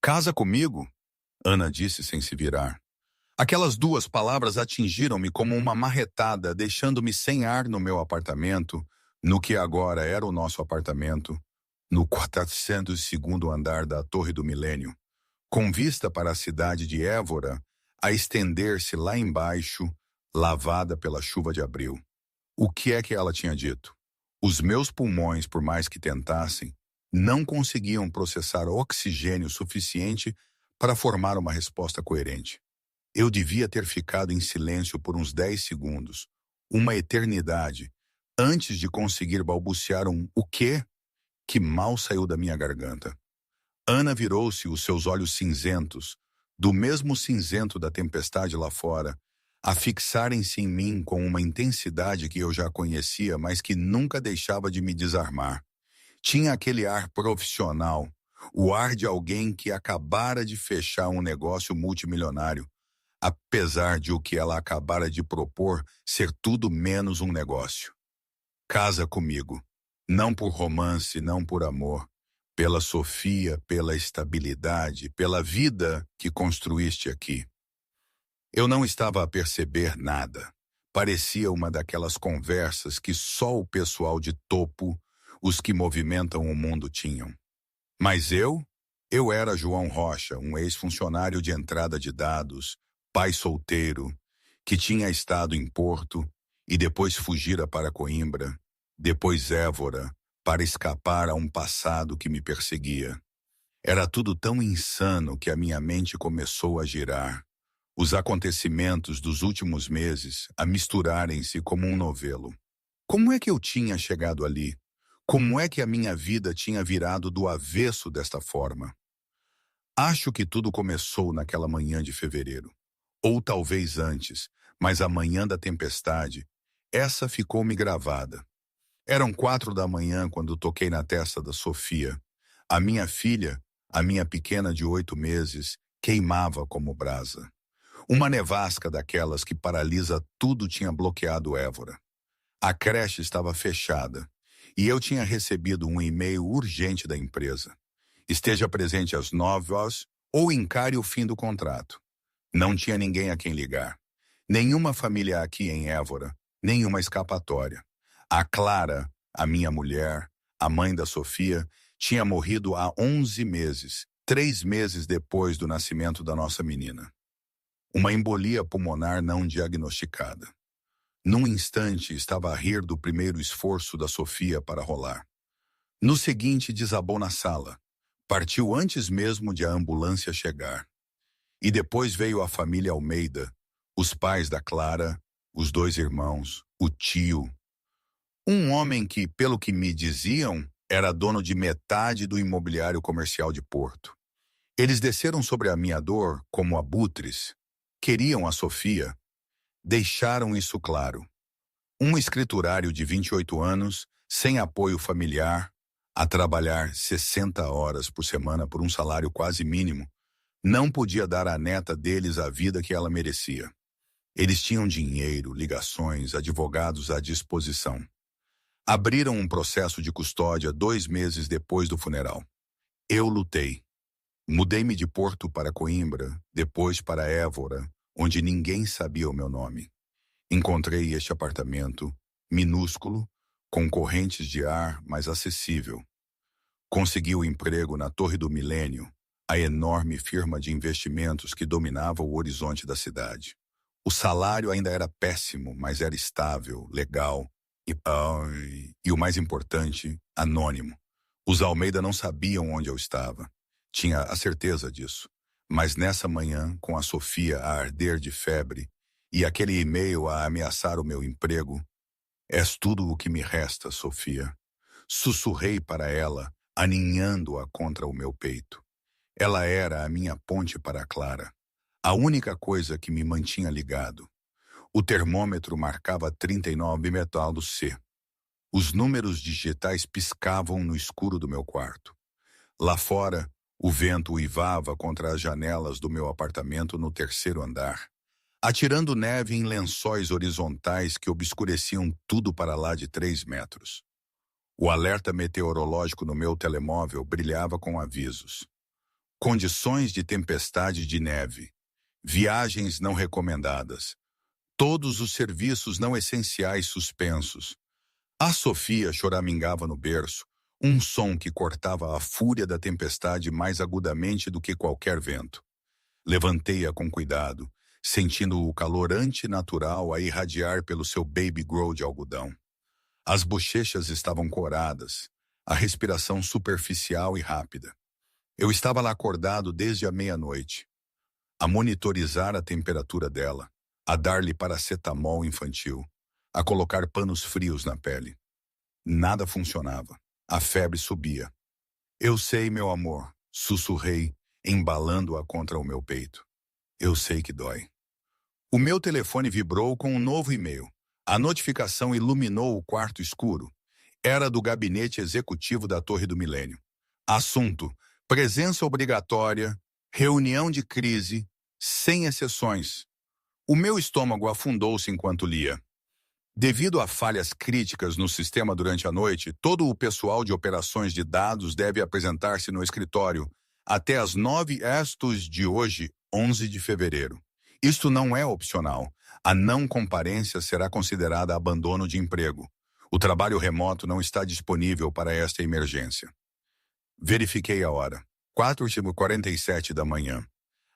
Casa comigo? Ana disse sem se virar. Aquelas duas palavras atingiram-me como uma marretada, deixando-me sem ar no meu apartamento, no que agora era o nosso apartamento, no 402º andar da Torre do Milênio, com vista para a cidade de Évora, a estender-se lá embaixo, lavada pela chuva de abril. O que é que ela tinha dito? Os meus pulmões, por mais que tentassem, não conseguiam processar oxigênio suficiente para formar uma resposta coerente. Eu devia ter ficado em silêncio por uns 10 segundos, uma eternidade, antes de conseguir balbuciar um "o quê?" que mal saiu da minha garganta. Ana virou-se, os seus olhos cinzentos, do mesmo cinzento da tempestade lá fora, a fixarem-se em mim com uma intensidade que eu já conhecia, mas que nunca deixava de me desarmar. Tinha aquele ar profissional, o ar de alguém que acabara de fechar um negócio multimilionário, apesar de o que ela acabara de propor ser tudo menos um negócio. Casa comigo, não por romance, não por amor, pela Sofia, pela estabilidade, pela vida que construíste aqui. Eu não estava a perceber nada. Parecia uma daquelas conversas que só o pessoal de topo, os que movimentam o mundo, tinham. Mas eu era João Rocha, um ex-funcionário de entrada de dados, pai solteiro, que tinha estado em Porto e depois fugira para Coimbra, depois Évora, para escapar a um passado que me perseguia. Era tudo tão insano que a minha mente começou a girar. Os acontecimentos dos últimos meses a misturarem-se como um novelo. Como é que eu tinha chegado ali? Como é que a minha vida tinha virado do avesso desta forma? Acho que tudo começou naquela manhã de fevereiro. Ou talvez antes, mas a manhã da tempestade, essa ficou-me gravada. Eram 4 da manhã quando toquei na testa da Sofia. A minha filha, a minha pequena de 8 meses, queimava como brasa. Uma nevasca daquelas que paralisa tudo tinha bloqueado Évora. A creche estava fechada e eu tinha recebido um e-mail urgente da empresa. Esteja presente às 9h ou encare o fim do contrato. Não tinha ninguém a quem ligar. Nenhuma família aqui em Évora, nenhuma escapatória. A Clara, a minha mulher, a mãe da Sofia, tinha morrido há 11 meses, 3 meses depois do nascimento da nossa menina. Uma embolia pulmonar não diagnosticada. Num instante, estava a rir do primeiro esforço da Sofia para rolar. No seguinte, desabou na sala. Partiu antes mesmo de a ambulância chegar. E depois veio a família Almeida, os pais da Clara, os 2 irmãos, o tio. Um homem que, pelo que me diziam, era dono de metade do imobiliário comercial de Porto. Eles desceram sobre a minha dor como abutres. Queriam a Sofia. Deixaram isso claro. Um escriturário de 28 anos, sem apoio familiar, a trabalhar 60 horas por semana por um salário quase mínimo, não podia dar à neta deles a vida que ela merecia. Eles tinham dinheiro, ligações, advogados à disposição. Abriram um processo de custódia 2 meses depois do funeral. Eu lutei. Mudei-me de Porto para Coimbra, depois para Évora, onde ninguém sabia o meu nome. Encontrei este apartamento, minúsculo, com correntes de ar, mas acessível. Consegui o emprego na Torre do Milênio, a enorme firma de investimentos que dominava o horizonte da cidade. O salário ainda era péssimo, mas era estável, legal e o mais importante, anônimo. Os Almeida não sabiam onde eu estava. Tinha a certeza disso. Mas nessa manhã, com a Sofia a arder de febre e aquele e-mail a ameaçar o meu emprego, "És tudo o que me resta, Sofia." Sussurrei para ela, aninhando-a contra o meu peito. Ela era a minha ponte para a Clara, a única coisa que me mantinha ligado. O termômetro marcava 39 metal C. Os números digitais piscavam no escuro do meu quarto. Lá fora, o vento uivava contra as janelas do meu apartamento no 3º andar, atirando neve em lençóis horizontais que obscureciam tudo para lá de 3 metros. O alerta meteorológico no meu telemóvel brilhava com avisos. condições de tempestade de neve, viagens não recomendadas, todos os serviços não essenciais suspensos. A Sofia choramingava no berço, um som que cortava a fúria da tempestade mais agudamente do que qualquer vento. Levantei-a com cuidado, sentindo o calor antinatural a irradiar pelo seu baby grow de algodão. As bochechas estavam coradas, a respiração superficial e rápida. Eu estava lá acordado desde a meia-noite, a monitorizar a temperatura dela, a dar-lhe paracetamol infantil, a colocar panos frios na pele. Nada funcionava. A febre subia. Eu sei, meu amor, sussurrei, embalando-a contra o meu peito. Eu sei que dói. O meu telefone vibrou com um novo e-mail. A notificação iluminou o quarto escuro. Era do gabinete executivo da Torre do Milênio. Assunto: presença obrigatória, reunião de crise, sem exceções. O meu estômago afundou-se enquanto lia. Devido a falhas críticas no sistema durante a noite, todo o pessoal de operações de dados deve apresentar-se no escritório até às 9 de hoje, 11 de fevereiro. Isto não é opcional. A não comparência será considerada abandono de emprego. O trabalho remoto não está disponível para esta emergência. Verifiquei a hora. 4h47 da manhã.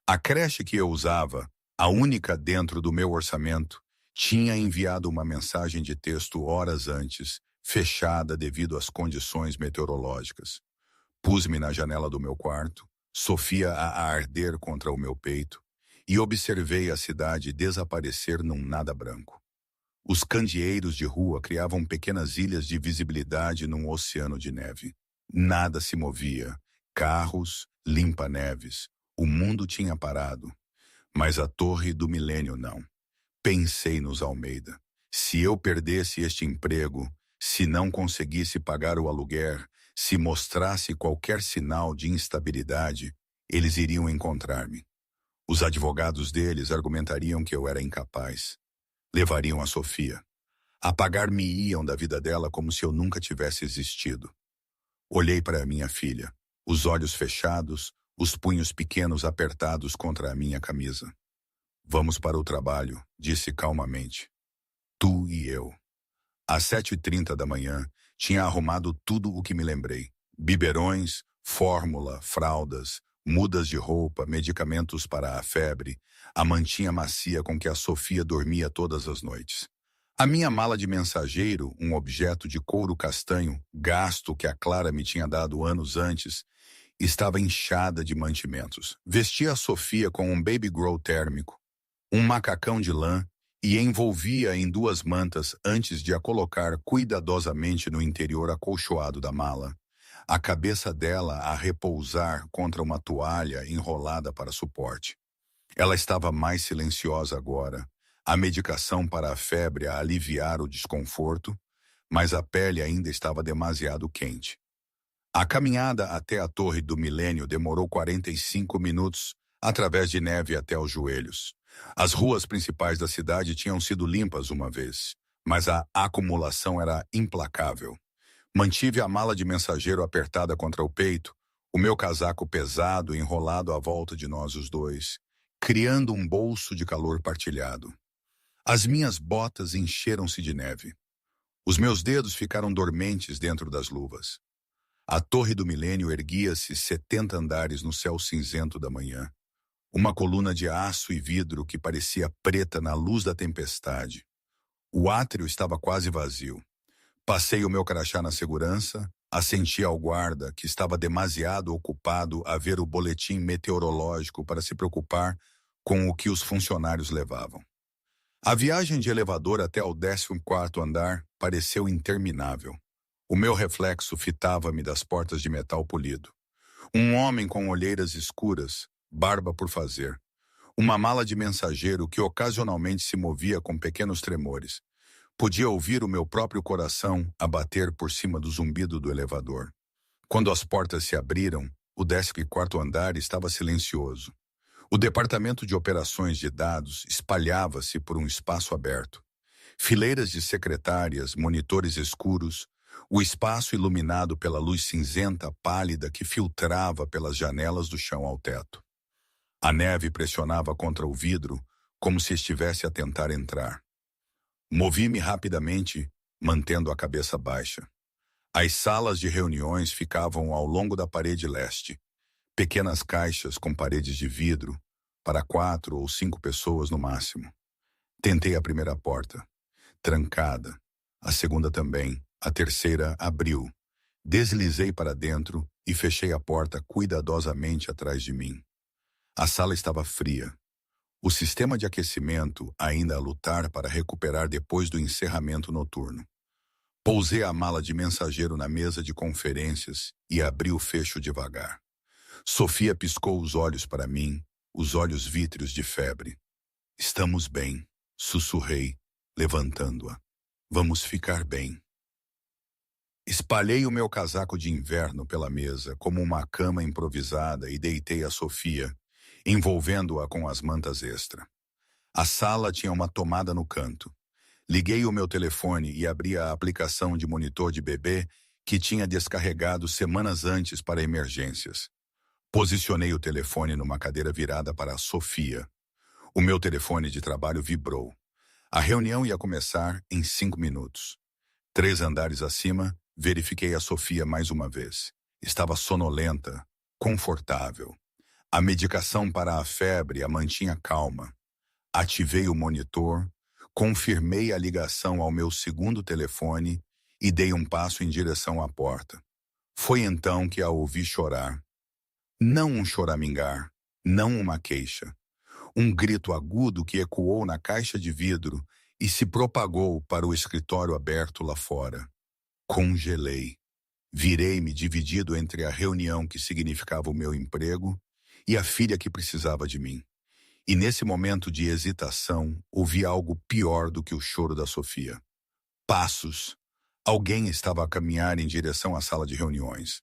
A creche que eu usava, a única dentro do meu orçamento, tinha enviado uma mensagem de texto horas antes, fechada devido às condições meteorológicas. Pus-me na janela do meu quarto, Sofia a arder contra o meu peito, e observei a cidade desaparecer num nada branco. Os candeeiros de rua criavam pequenas ilhas de visibilidade num oceano de neve. Nada se movia. Carros, limpa-neves. O mundo tinha parado. Mas a Torre do Milênio não. Pensei nos Almeida. Se eu perdesse este emprego, se não conseguisse pagar o aluguer, se mostrasse qualquer sinal de instabilidade, eles iriam encontrar-me. Os advogados deles argumentariam que eu era incapaz. Levariam a Sofia. Apagar-me-iam da vida dela como se eu nunca tivesse existido. Olhei para a minha filha, os olhos fechados, os punhos pequenos apertados contra a minha camisa. Vamos para o trabalho, disse calmamente. Tu e eu. Às 7h30 da manhã, tinha arrumado tudo o que me lembrei. Biberões, fórmula, fraldas, mudas de roupa, medicamentos para a febre, a mantinha macia com que a Sofia dormia todas as noites. A minha mala de mensageiro, um objeto de couro castanho, gasto que a Clara me tinha dado anos antes, estava inchada de mantimentos. Vestia a Sofia com um baby grow térmico, um macacão de lã e envolvia em 2 mantas antes de a colocar cuidadosamente no interior acolchoado da mala, a cabeça dela a repousar contra uma toalha enrolada para suporte. Ela estava mais silenciosa agora, a medicação para a febre a aliviar o desconforto, mas a pele ainda estava demasiado quente. A caminhada até a Torre do Milênio demorou 45 minutos, através de neve até os joelhos. As ruas principais da cidade tinham sido limpas uma vez, mas a acumulação era implacável. Mantive a mala de mensageiro apertada contra o peito, o meu casaco pesado enrolado à volta de nós os dois, criando um bolso de calor partilhado. As minhas botas encheram-se de neve. Os meus dedos ficaram dormentes dentro das luvas. A Torre do Milênio erguia-se 70 andares no céu cinzento da manhã. Uma coluna de aço e vidro que parecia preta na luz da tempestade. O átrio estava quase vazio. Passei o meu crachá na segurança, assenti ao guarda, que estava demasiado ocupado a ver o boletim meteorológico para se preocupar com o que os funcionários levavam. A viagem de elevador até o 14º andar pareceu interminável. O meu reflexo fitava-me das portas de metal polido. Um homem com olheiras escuras, barba por fazer. Uma mala de mensageiro que ocasionalmente se movia com pequenos tremores. Podia ouvir o meu próprio coração a bater por cima do zumbido do elevador. Quando as portas se abriram, o 14º andar estava silencioso. O departamento de operações de dados espalhava-se por um espaço aberto. Fileiras de secretárias, monitores escuros, O espaço iluminado pela luz cinzenta pálida que filtrava pelas janelas do chão ao teto. A neve pressionava contra o vidro, como se estivesse a tentar entrar. Movi-me rapidamente, mantendo a cabeça baixa. As salas de reuniões ficavam ao longo da parede leste. Pequenas caixas com paredes de vidro, para 4 ou 5 pessoas no máximo. Tentei a primeira porta. Trancada. A segunda também. A terceira abriu. Deslizei para dentro e fechei a porta cuidadosamente atrás de mim. A sala estava fria. O sistema de aquecimento ainda a lutar para recuperar depois do encerramento noturno. Pousei a mala de mensageiro na mesa de conferências e abri o fecho devagar. Sofia piscou os olhos para mim, os olhos vítreos de febre. Estamos bem, sussurrei, levantando-a. Vamos ficar bem. Espalhei o meu casaco de inverno pela mesa como uma cama improvisada e deitei a Sofia, envolvendo-a com as mantas extra. A sala tinha uma tomada no canto. Liguei o meu telefone e abri a aplicação de monitor de bebê que tinha descarregado semanas antes para emergências. Posicionei o telefone numa cadeira virada para a Sofia. O meu telefone de trabalho vibrou. A reunião ia começar em 5 minutos. 3 andares acima, verifiquei a Sofia mais uma vez. Estava sonolenta, confortável. A medicação para a febre a mantinha calma. Ativei o monitor, confirmei a ligação ao meu segundo telefone e dei um passo em direção à porta. Foi então que a ouvi chorar. Não um choramingar, não uma queixa. Um grito agudo que ecoou na caixa de vidro e se propagou para o escritório aberto lá fora. Congelei. Virei-me dividido entre a reunião que significava o meu emprego e a filha que precisava de mim. E nesse momento de hesitação, ouvi algo pior do que o choro da Sofia. Passos. Alguém estava a caminhar em direção à sala de reuniões.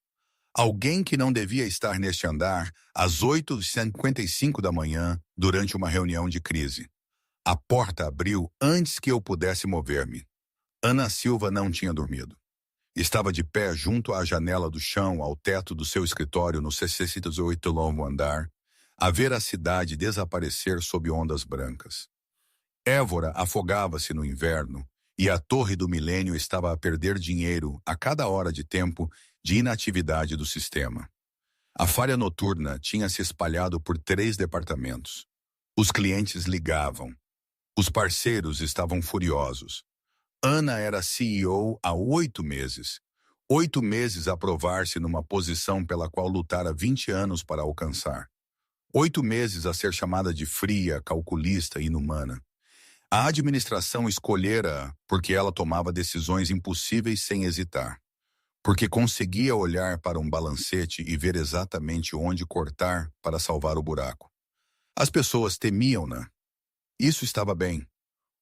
Alguém que não devia estar neste andar às 8h55 da manhã durante uma reunião de crise. A porta abriu antes que eu pudesse mover-me. Ana Silva não tinha dormido. Estava de pé junto à janela do chão ao teto do seu escritório no 68º andar, a ver a cidade desaparecer sob ondas brancas. Évora afogava-se no inverno e a Torre do Milênio estava a perder dinheiro a cada hora de tempo de inatividade do sistema. A falha noturna tinha se espalhado por 3 departamentos. Os clientes ligavam. Os parceiros estavam furiosos. Ana era CEO há 8 meses. 8 meses a provar-se numa posição pela qual lutara 20 anos para alcançar. 8 meses a ser chamada de fria, calculista e inumana. A administração escolhera porque ela tomava decisões impossíveis sem hesitar. Porque conseguia olhar para um balancete e ver exatamente onde cortar para salvar o buraco. As pessoas temiam-na. Isso estava bem.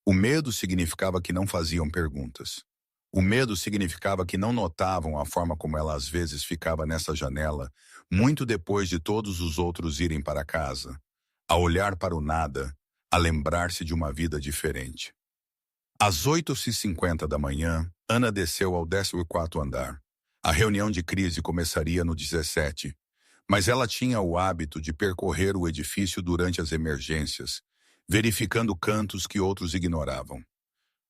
O medo significava que não faziam perguntas. O medo significava que não notavam a forma como ela às vezes ficava nessa janela, muito depois de todos os outros irem para casa, a olhar para o nada, a lembrar-se de uma vida diferente. Às 8h50 da manhã, Ana desceu ao 14º andar. A reunião de crise começaria no 17, mas ela tinha o hábito de percorrer o edifício durante as emergências, verificando cantos que outros ignoravam.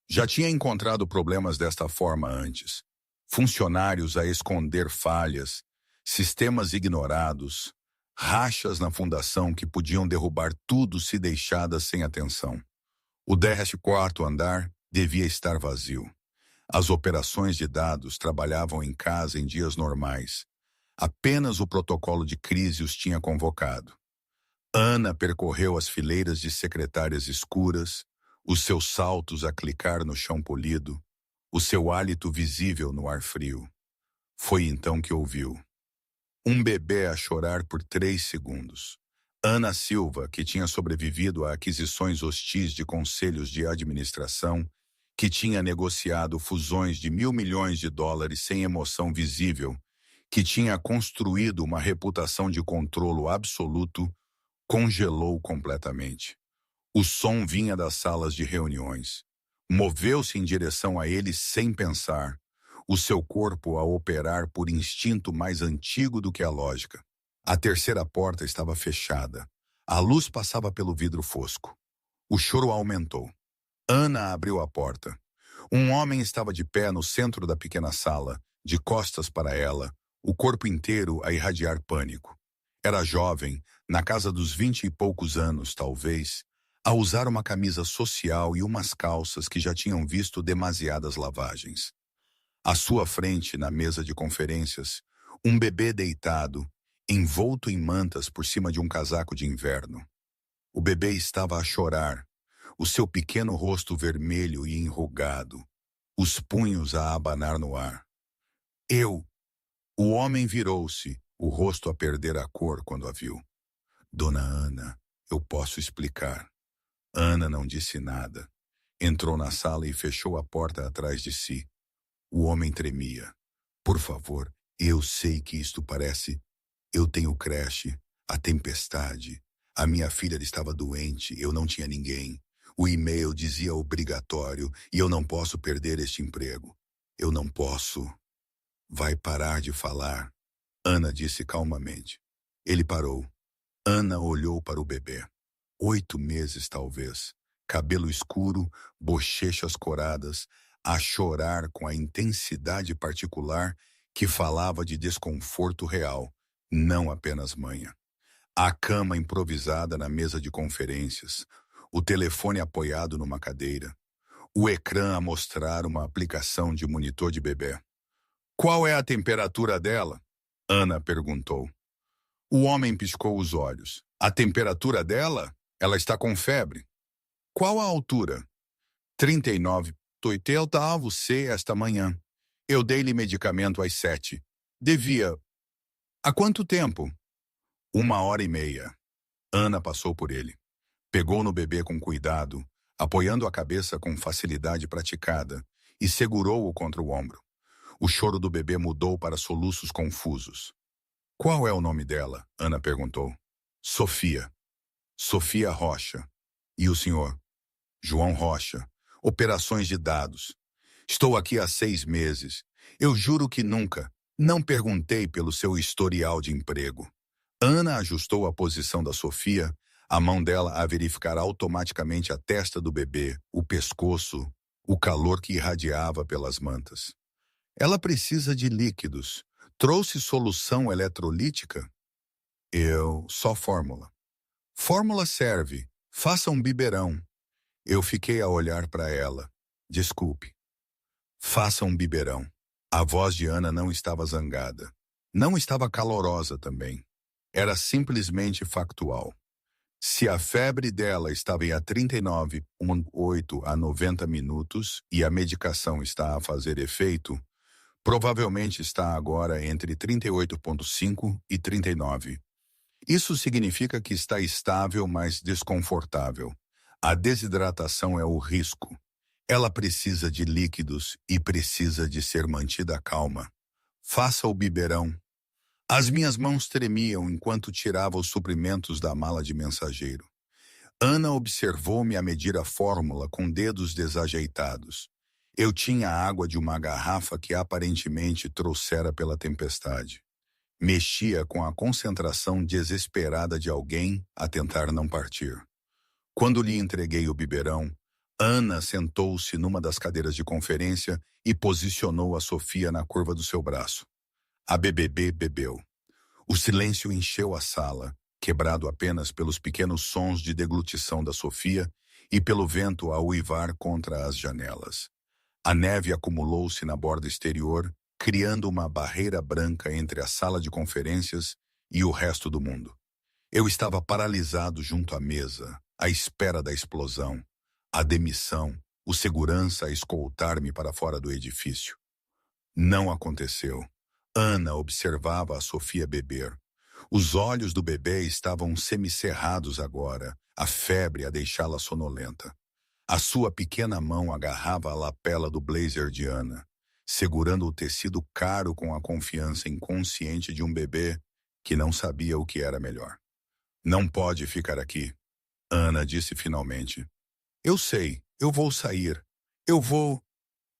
Já tinha encontrado problemas desta forma antes. Funcionários a esconder falhas, sistemas ignorados, rachas na fundação que podiam derrubar tudo se deixadas sem atenção. O 14º andar devia estar vazio. As operações de dados trabalhavam em casa em dias normais. Apenas o protocolo de crise os tinha convocado. Ana percorreu as fileiras de secretárias escuras, os seus saltos a clicar no chão polido, o seu hálito visível no ar frio. Foi então que ouviu. Um bebê a chorar por 3 segundos. Ana Silva, que tinha sobrevivido a aquisições hostis de conselhos de administração, que tinha negociado fusões de $1.000 milhões sem emoção visível, que tinha construído uma reputação de controlo absoluto, congelou completamente. O som vinha das salas de reuniões. Moveu-se em direção a ele sem pensar. o seu corpo a operar por instinto mais antigo do que a lógica. A terceira porta estava fechada. A luz passava pelo vidro fosco. O choro aumentou. Ana abriu a porta. Um homem estava de pé no centro da pequena sala, de costas para ela, o corpo inteiro a irradiar pânico. Era jovem, na casa dos 20 e poucos anos, talvez, a usar uma camisa social e umas calças que já tinham visto demasiadas lavagens. À sua frente, na mesa de conferências, um bebê deitado, envolto em mantas por cima de um casaco de inverno. O bebê estava a chorar, o seu pequeno rosto vermelho e enrugado, os punhos a abanar no ar. O homem virou-se, o rosto a perder a cor quando a viu. Dona Ana, eu posso explicar. Ana não disse nada. Entrou na sala e fechou a porta atrás de si. O homem tremia. Por favor, eu sei que isto parece... Eu tenho creche, a tempestade. A minha filha estava doente, eu não tinha ninguém. O e-mail dizia obrigatório e eu não posso perder este emprego. Eu não posso. Vai parar de falar, Ana disse calmamente. Ele parou. Ana olhou para o bebê. 8 meses, talvez. Cabelo escuro, bochechas coradas, a chorar com a intensidade particular que falava de desconforto real, não apenas manha. A cama improvisada na mesa de conferências, o telefone apoiado numa cadeira, o ecrã a mostrar uma aplicação de monitor de bebê. Qual é a temperatura dela? Ana perguntou. O homem piscou os olhos. A temperatura dela? Ela está com febre. Qual a altura? 39. Toitelta você esta manhã. Eu dei-lhe medicamento às 7. Devia. Há quanto tempo? 1h30. Ana passou por ele. Pegou no bebê com cuidado, apoiando a cabeça com facilidade praticada, e segurou-o contra o ombro. O choro do bebê mudou para soluços confusos. Qual é o nome dela? Ana perguntou. Sofia. Sofia Rocha. E o senhor? João Rocha. Operações de dados. Estou aqui há 6 meses. Eu juro que nunca. Não perguntei pelo seu historial de emprego. Ana ajustou a posição da Sofia, a mão dela a verificar automaticamente a testa do bebê, o pescoço, o calor que irradiava pelas mantas. Ela precisa de líquidos. Trouxe solução eletrolítica? Só fórmula. Fórmula serve. Faça um biberão. Eu fiquei a olhar para ela. Desculpe. Faça um biberão. A voz de Ana não estava zangada. Não estava calorosa também. Era simplesmente factual. Se a febre dela estava a 39,8 a 90 minutos e a medicação está a fazer efeito, provavelmente está agora entre 38,5 e 39. Isso significa que está estável, mas desconfortável. A desidratação é o risco. Ela precisa de líquidos e precisa de ser mantida calma. Faça o biberão. As minhas mãos tremiam enquanto tirava os suprimentos da mala de mensageiro. Ana observou-me a medir a fórmula com dedos desajeitados. Eu tinha a água de uma garrafa que aparentemente trouxera pela tempestade. Mexia com a concentração desesperada de alguém a tentar não partir. Quando lhe entreguei o biberão, Ana sentou-se numa das cadeiras de conferência e posicionou a Sofia na curva do seu braço. A BBB bebeu. O silêncio encheu a sala, quebrado apenas pelos pequenos sons de deglutição da Sofia e pelo vento a uivar contra as janelas. A neve acumulou-se na borda exterior, criando uma barreira branca entre a sala de conferências e o resto do mundo. Eu estava paralisado junto à mesa, à espera da explosão, a demissão, o segurança a escoltar-me para fora do edifício. Não aconteceu. Ana observava a Sofia beber. Os olhos do bebê estavam semicerrados agora, a febre a deixá-la sonolenta. A sua pequena mão agarrava a lapela do blazer de Ana, segurando o tecido caro com a confiança inconsciente de um bebê que não sabia o que era melhor. Não pode ficar aqui, Ana disse finalmente. Eu sei, eu vou sair. Eu vou...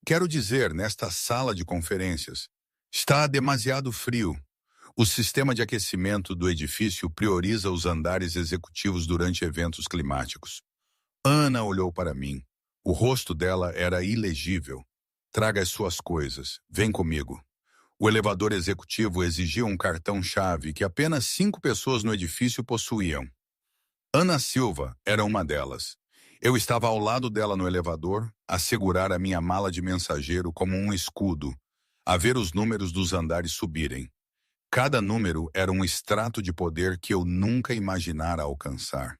Quero dizer, nesta sala de conferências. Está demasiado frio. O sistema de aquecimento do edifício prioriza os andares executivos durante eventos climáticos. Ana olhou para mim. O rosto dela era ilegível. Traga as suas coisas. Vem comigo. O elevador executivo exigia um cartão-chave que apenas 5 pessoas no edifício possuíam. Ana Silva era uma delas. Eu estava ao lado dela no elevador, a segurar a minha mala de mensageiro como um escudo, a ver os números dos andares subirem. Cada número era um extrato de poder que eu nunca imaginara alcançar.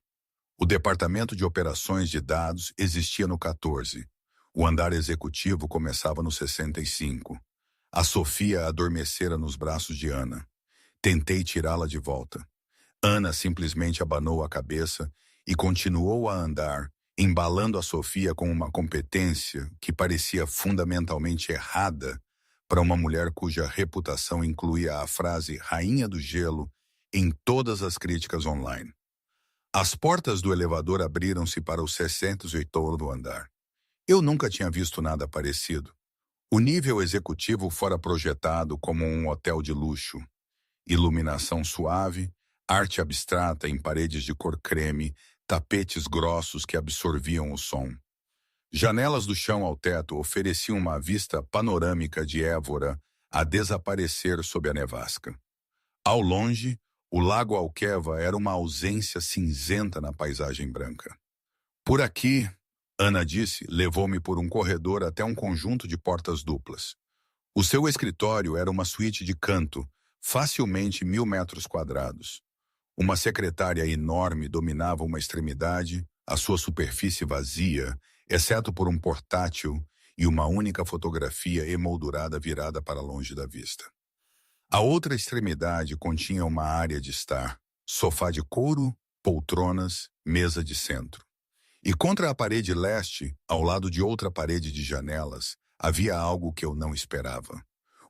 O departamento de operações de dados existia no 14. O andar executivo começava no 65. A Sofia adormecera nos braços de Ana. Tentei tirá-la de volta. Ana simplesmente abanou a cabeça e continuou a andar, embalando a Sofia com uma competência que parecia fundamentalmente errada para uma mulher cuja reputação incluía a frase Rainha do Gelo em todas as críticas online. As portas do elevador abriram-se para o 68º andar. Eu nunca tinha visto nada parecido. O nível executivo fora projetado como um hotel de luxo. Iluminação suave, arte abstrata em paredes de cor creme, tapetes grossos que absorviam o som. Janelas do chão ao teto ofereciam uma vista panorâmica de Évora a desaparecer sob a nevasca. Ao longe, o lago Alqueva era uma ausência cinzenta na paisagem branca. Por aqui, Ana disse, levou-me por um corredor até um conjunto de portas duplas. O seu escritório era uma suíte de canto, facilmente 1.000 metros quadrados. Uma secretária enorme dominava uma extremidade, a sua superfície vazia, exceto por um portátil e uma única fotografia emoldurada virada para longe da vista. A outra extremidade continha uma área de estar, sofá de couro, poltronas, mesa de centro. E contra a parede leste, ao lado de outra parede de janelas, havia algo que eu não esperava.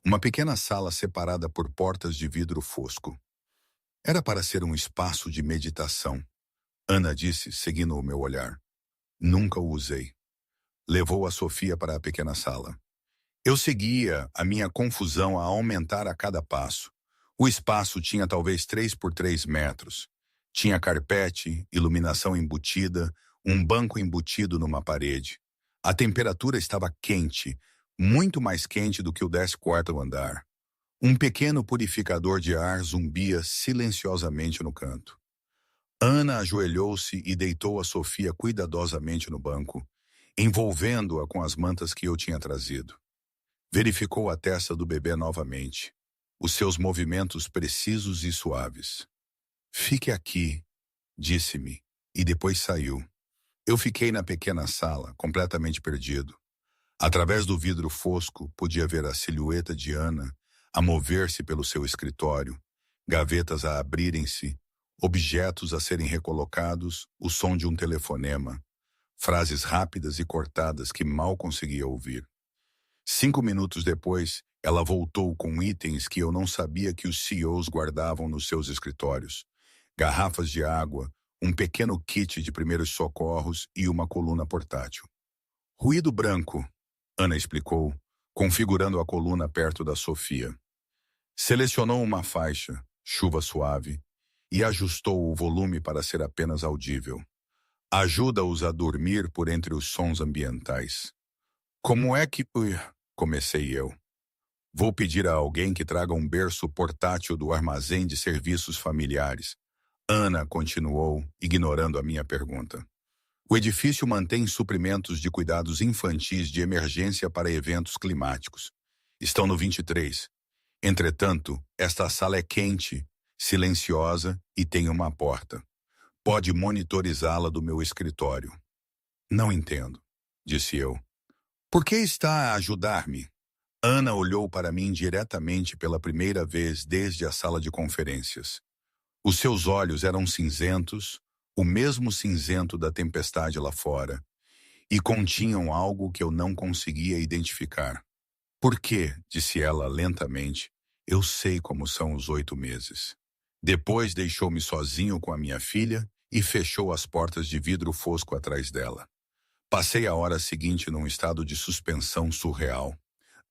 Uma pequena sala separada por portas de vidro fosco. Era para ser um espaço de meditação. Ana disse, seguindo o meu olhar. Nunca o usei. Levou a Sofia para a pequena sala. Eu seguia, a minha confusão a aumentar a cada passo. O espaço tinha talvez 3 por 3 metros. Tinha carpete, iluminação embutida, um banco embutido numa parede. A temperatura estava quente, muito mais quente do que o 14º andar. Um pequeno purificador de ar zumbia silenciosamente no canto. Ana ajoelhou-se e deitou a Sofia cuidadosamente no banco, envolvendo-a com as mantas que eu tinha trazido. Verificou a testa do bebê novamente, os seus movimentos precisos e suaves. Fique aqui, disse-me, e depois saiu. Eu fiquei na pequena sala, completamente perdido. Através do vidro fosco, podia ver a silhueta de Ana a mover-se pelo seu escritório, gavetas a abrirem-se, objetos a serem recolocados, o som de um telefonema, frases rápidas e cortadas que mal conseguia ouvir. 5 minutos depois, ela voltou com itens que eu não sabia que os CEOs guardavam nos seus escritórios. Garrafas de água, um pequeno kit de primeiros socorros e uma coluna portátil. Ruído branco, Ana explicou, configurando a coluna perto da Sofia. Selecionou uma faixa, chuva suave, e ajustou o volume para ser apenas audível. Ajuda-os a dormir por entre os sons ambientais. Como é que... comecei eu. Vou pedir a alguém que traga um berço portátil do armazém de serviços familiares. Ana continuou, ignorando a minha pergunta. O edifício mantém suprimentos de cuidados infantis de emergência para eventos climáticos. Estão no 23. Entretanto, esta sala é quente, silenciosa e tem uma porta. Pode monitorizá-la do meu escritório. Não entendo, disse eu. Por que está a ajudar-me? Ana olhou para mim diretamente pela primeira vez desde a sala de conferências. Os seus olhos eram cinzentos, o mesmo cinzento da tempestade lá fora, e continham algo que eu não conseguia identificar. Por quê? Disse ela lentamente. Eu sei como são os 8 meses. Depois deixou-me sozinho com a minha filha e fechou as portas de vidro fosco atrás dela. Passei a hora seguinte num estado de suspensão surreal.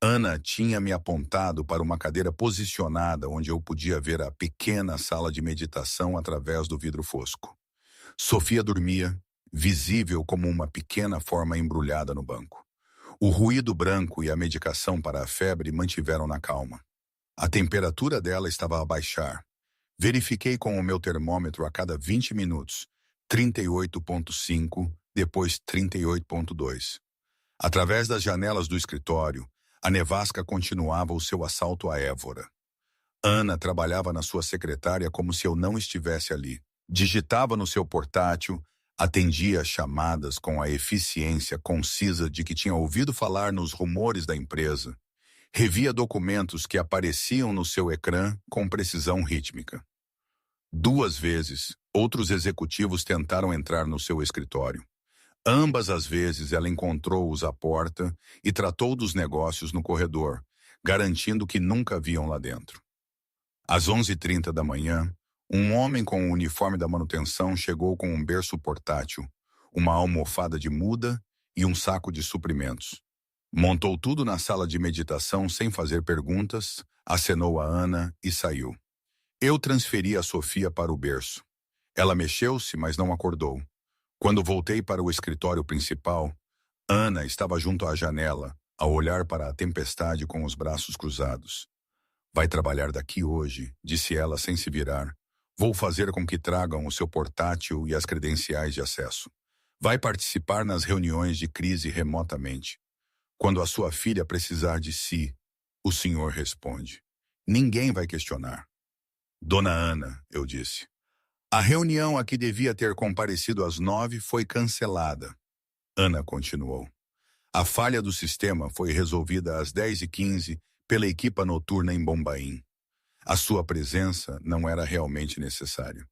Ana tinha me apontado para uma cadeira posicionada onde eu podia ver a pequena sala de meditação através do vidro fosco. Sofia dormia, visível como uma pequena forma embrulhada no banco. O ruído branco e a medicação para a febre mantiveram na calma. A temperatura dela estava a baixar. Verifiquei com o meu termômetro a cada 20 minutos, 38,5, depois 38,2. Através das janelas do escritório, a nevasca continuava o seu assalto à Évora. Ana trabalhava na sua secretária como se eu não estivesse ali. Digitava no seu portátil, atendia as chamadas com a eficiência concisa de que tinha ouvido falar nos rumores da empresa. Revia documentos que apareciam no seu ecrã com precisão rítmica. 2 vezes, outros executivos tentaram entrar no seu escritório. Ambas as vezes ela encontrou-os à porta e tratou dos negócios no corredor, garantindo que nunca viam lá dentro. Às 11h30 da manhã, um homem com o uniforme da manutenção chegou com um berço portátil, uma almofada de muda e um saco de suprimentos. Montou tudo na sala de meditação sem fazer perguntas, acenou a Ana e saiu. Eu transferi a Sofia para o berço. Ela mexeu-se, mas não acordou. Quando voltei para o escritório principal, Ana estava junto à janela, a olhar para a tempestade com os braços cruzados. Vai trabalhar daqui hoje, disse ela sem se virar. Vou fazer com que tragam o seu portátil e as credenciais de acesso. Vai participar nas reuniões de crise remotamente. Quando a sua filha precisar de si, o senhor responde. Ninguém vai questionar. Dona Ana, eu disse. A reunião a que devia ter comparecido às 9 foi cancelada. Ana continuou. A falha do sistema foi resolvida às 10h15 pela equipa noturna em Bombaim. A sua presença não era realmente necessária.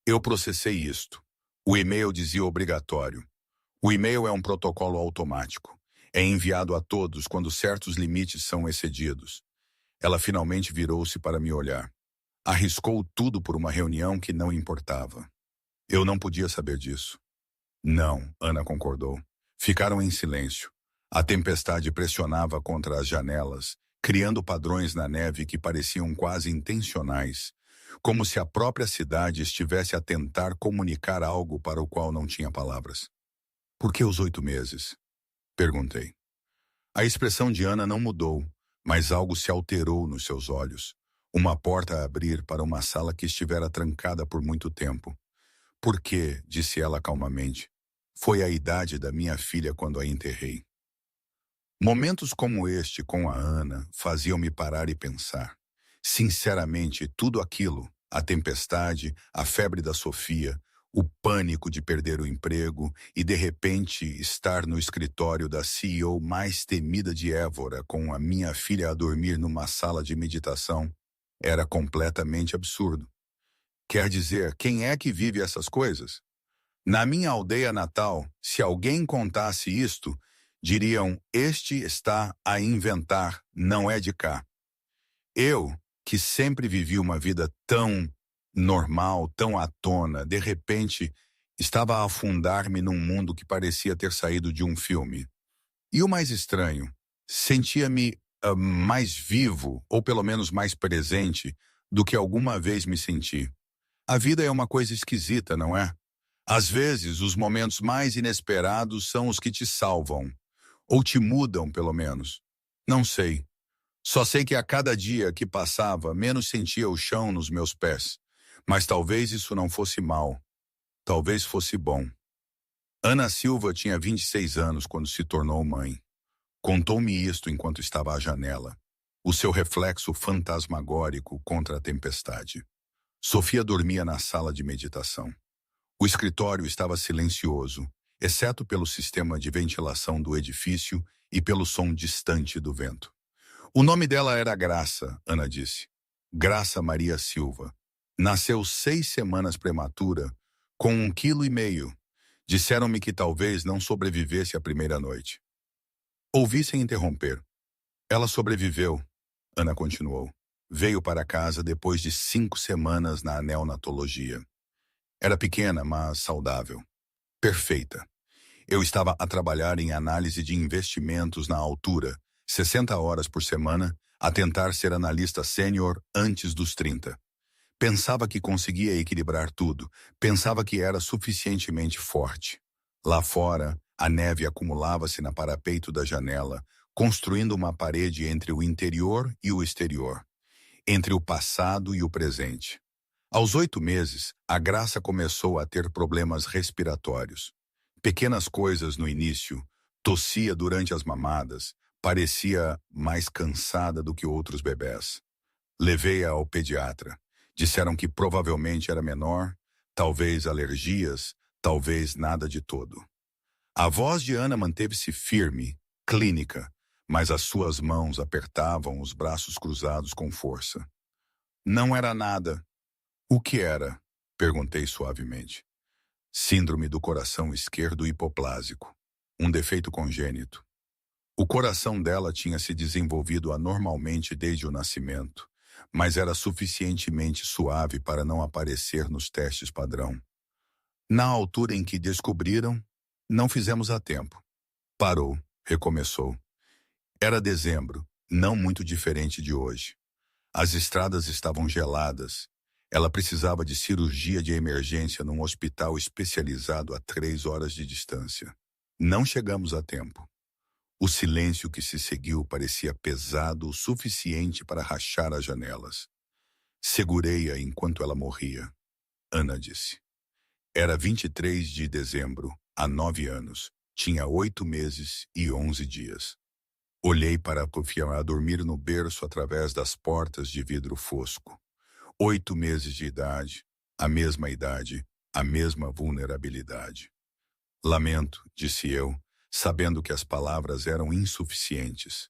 Eu processei isto. O e-mail dizia obrigatório. O e-mail é um protocolo automático. É enviado a todos quando certos limites são excedidos. Ela finalmente virou-se para me olhar. Arriscou tudo por uma reunião que não importava. Eu não podia saber disso. Não, Ana concordou. Ficaram em silêncio. A tempestade pressionava contra as janelas, criando padrões na neve que pareciam quase intencionais, como se a própria cidade estivesse a tentar comunicar algo para o qual não tinha palavras. Por que os 8 meses? Perguntei. A expressão de Ana não mudou, mas algo se alterou nos seus olhos. Uma porta a abrir para uma sala que estivera trancada por muito tempo. Por quê? Disse ela calmamente. Foi a idade da minha filha quando a enterrei. Momentos como este com a Ana faziam-me parar e pensar. Sinceramente, tudo aquilo, a tempestade, a febre da Sofia, o pânico de perder o emprego e, de repente, estar no escritório da CEO mais temida de Évora com a minha filha a dormir numa sala de meditação, era completamente absurdo. Quer dizer, quem é que vive essas coisas? Na minha aldeia natal, se alguém contasse isto, diriam, este está a inventar, não é de cá. Eu, que sempre vivi uma vida tão normal, tão à tona, de repente, estava a afundar-me num mundo que parecia ter saído de um filme. E o mais estranho, sentia-me mais vivo, ou pelo menos mais presente, do que alguma vez me senti. A vida é uma coisa esquisita, não é? Às vezes, os momentos mais inesperados são os que te salvam. Ou te mudam, pelo menos. Não sei. Só sei que a cada dia que passava, menos sentia o chão nos meus pés. Mas talvez isso não fosse mal. Talvez fosse bom. Ana Silva tinha 26 anos quando se tornou mãe. Contou-me isto enquanto estava à janela. O seu reflexo fantasmagórico contra a tempestade. Sofia dormia na sala de meditação. O escritório estava silencioso, exceto pelo sistema de ventilação do edifício e pelo som distante do vento. O nome dela era Graça, Ana disse. Graça Maria Silva. Nasceu 6 semanas prematura, com 1,5 kg. Disseram-me que talvez não sobrevivesse à primeira noite. Ouvi sem interromper. Ela sobreviveu, Ana continuou. Veio para casa depois de 5 semanas na neonatologia. Era pequena, mas saudável. Perfeita. Eu estava a trabalhar em análise de investimentos na altura, 60 horas por semana, a tentar ser analista sênior antes dos 30. Pensava que conseguia equilibrar tudo, pensava que era suficientemente forte. Lá fora, a neve acumulava-se na parapeito da janela, construindo uma parede entre o interior e o exterior, entre o passado e o presente. Aos 8 meses, a Graça começou a ter problemas respiratórios. Pequenas coisas no início, tossia durante as mamadas, parecia mais cansada do que outros bebés. Levei-a ao pediatra. Disseram que provavelmente era menor, talvez alergias, talvez nada de todo. A voz de Ana manteve-se firme, clínica, mas as suas mãos apertavam os braços cruzados com força. Não era nada. O que era? Perguntei suavemente. Síndrome do coração esquerdo hipoplásico, um defeito congênito. O coração dela tinha se desenvolvido anormalmente desde o nascimento, mas era suficientemente suave para não aparecer nos testes padrão. Na altura em que descobriram, não fizemos a tempo. Parou, recomeçou. Era dezembro, não muito diferente de hoje. As estradas estavam geladas. Ela precisava de cirurgia de emergência num hospital especializado a 3 horas de distância. Não chegamos a tempo. O silêncio que se seguiu parecia pesado o suficiente para rachar as janelas. Segurei-a enquanto ela morria. Ana disse. Era 23 de dezembro, há 9 anos. Tinha 8 meses e 11 dias. Olhei para a dormir no berço através das portas de vidro fosco. 8 meses de idade, a mesma vulnerabilidade. Lamento, disse eu, sabendo que as palavras eram insuficientes.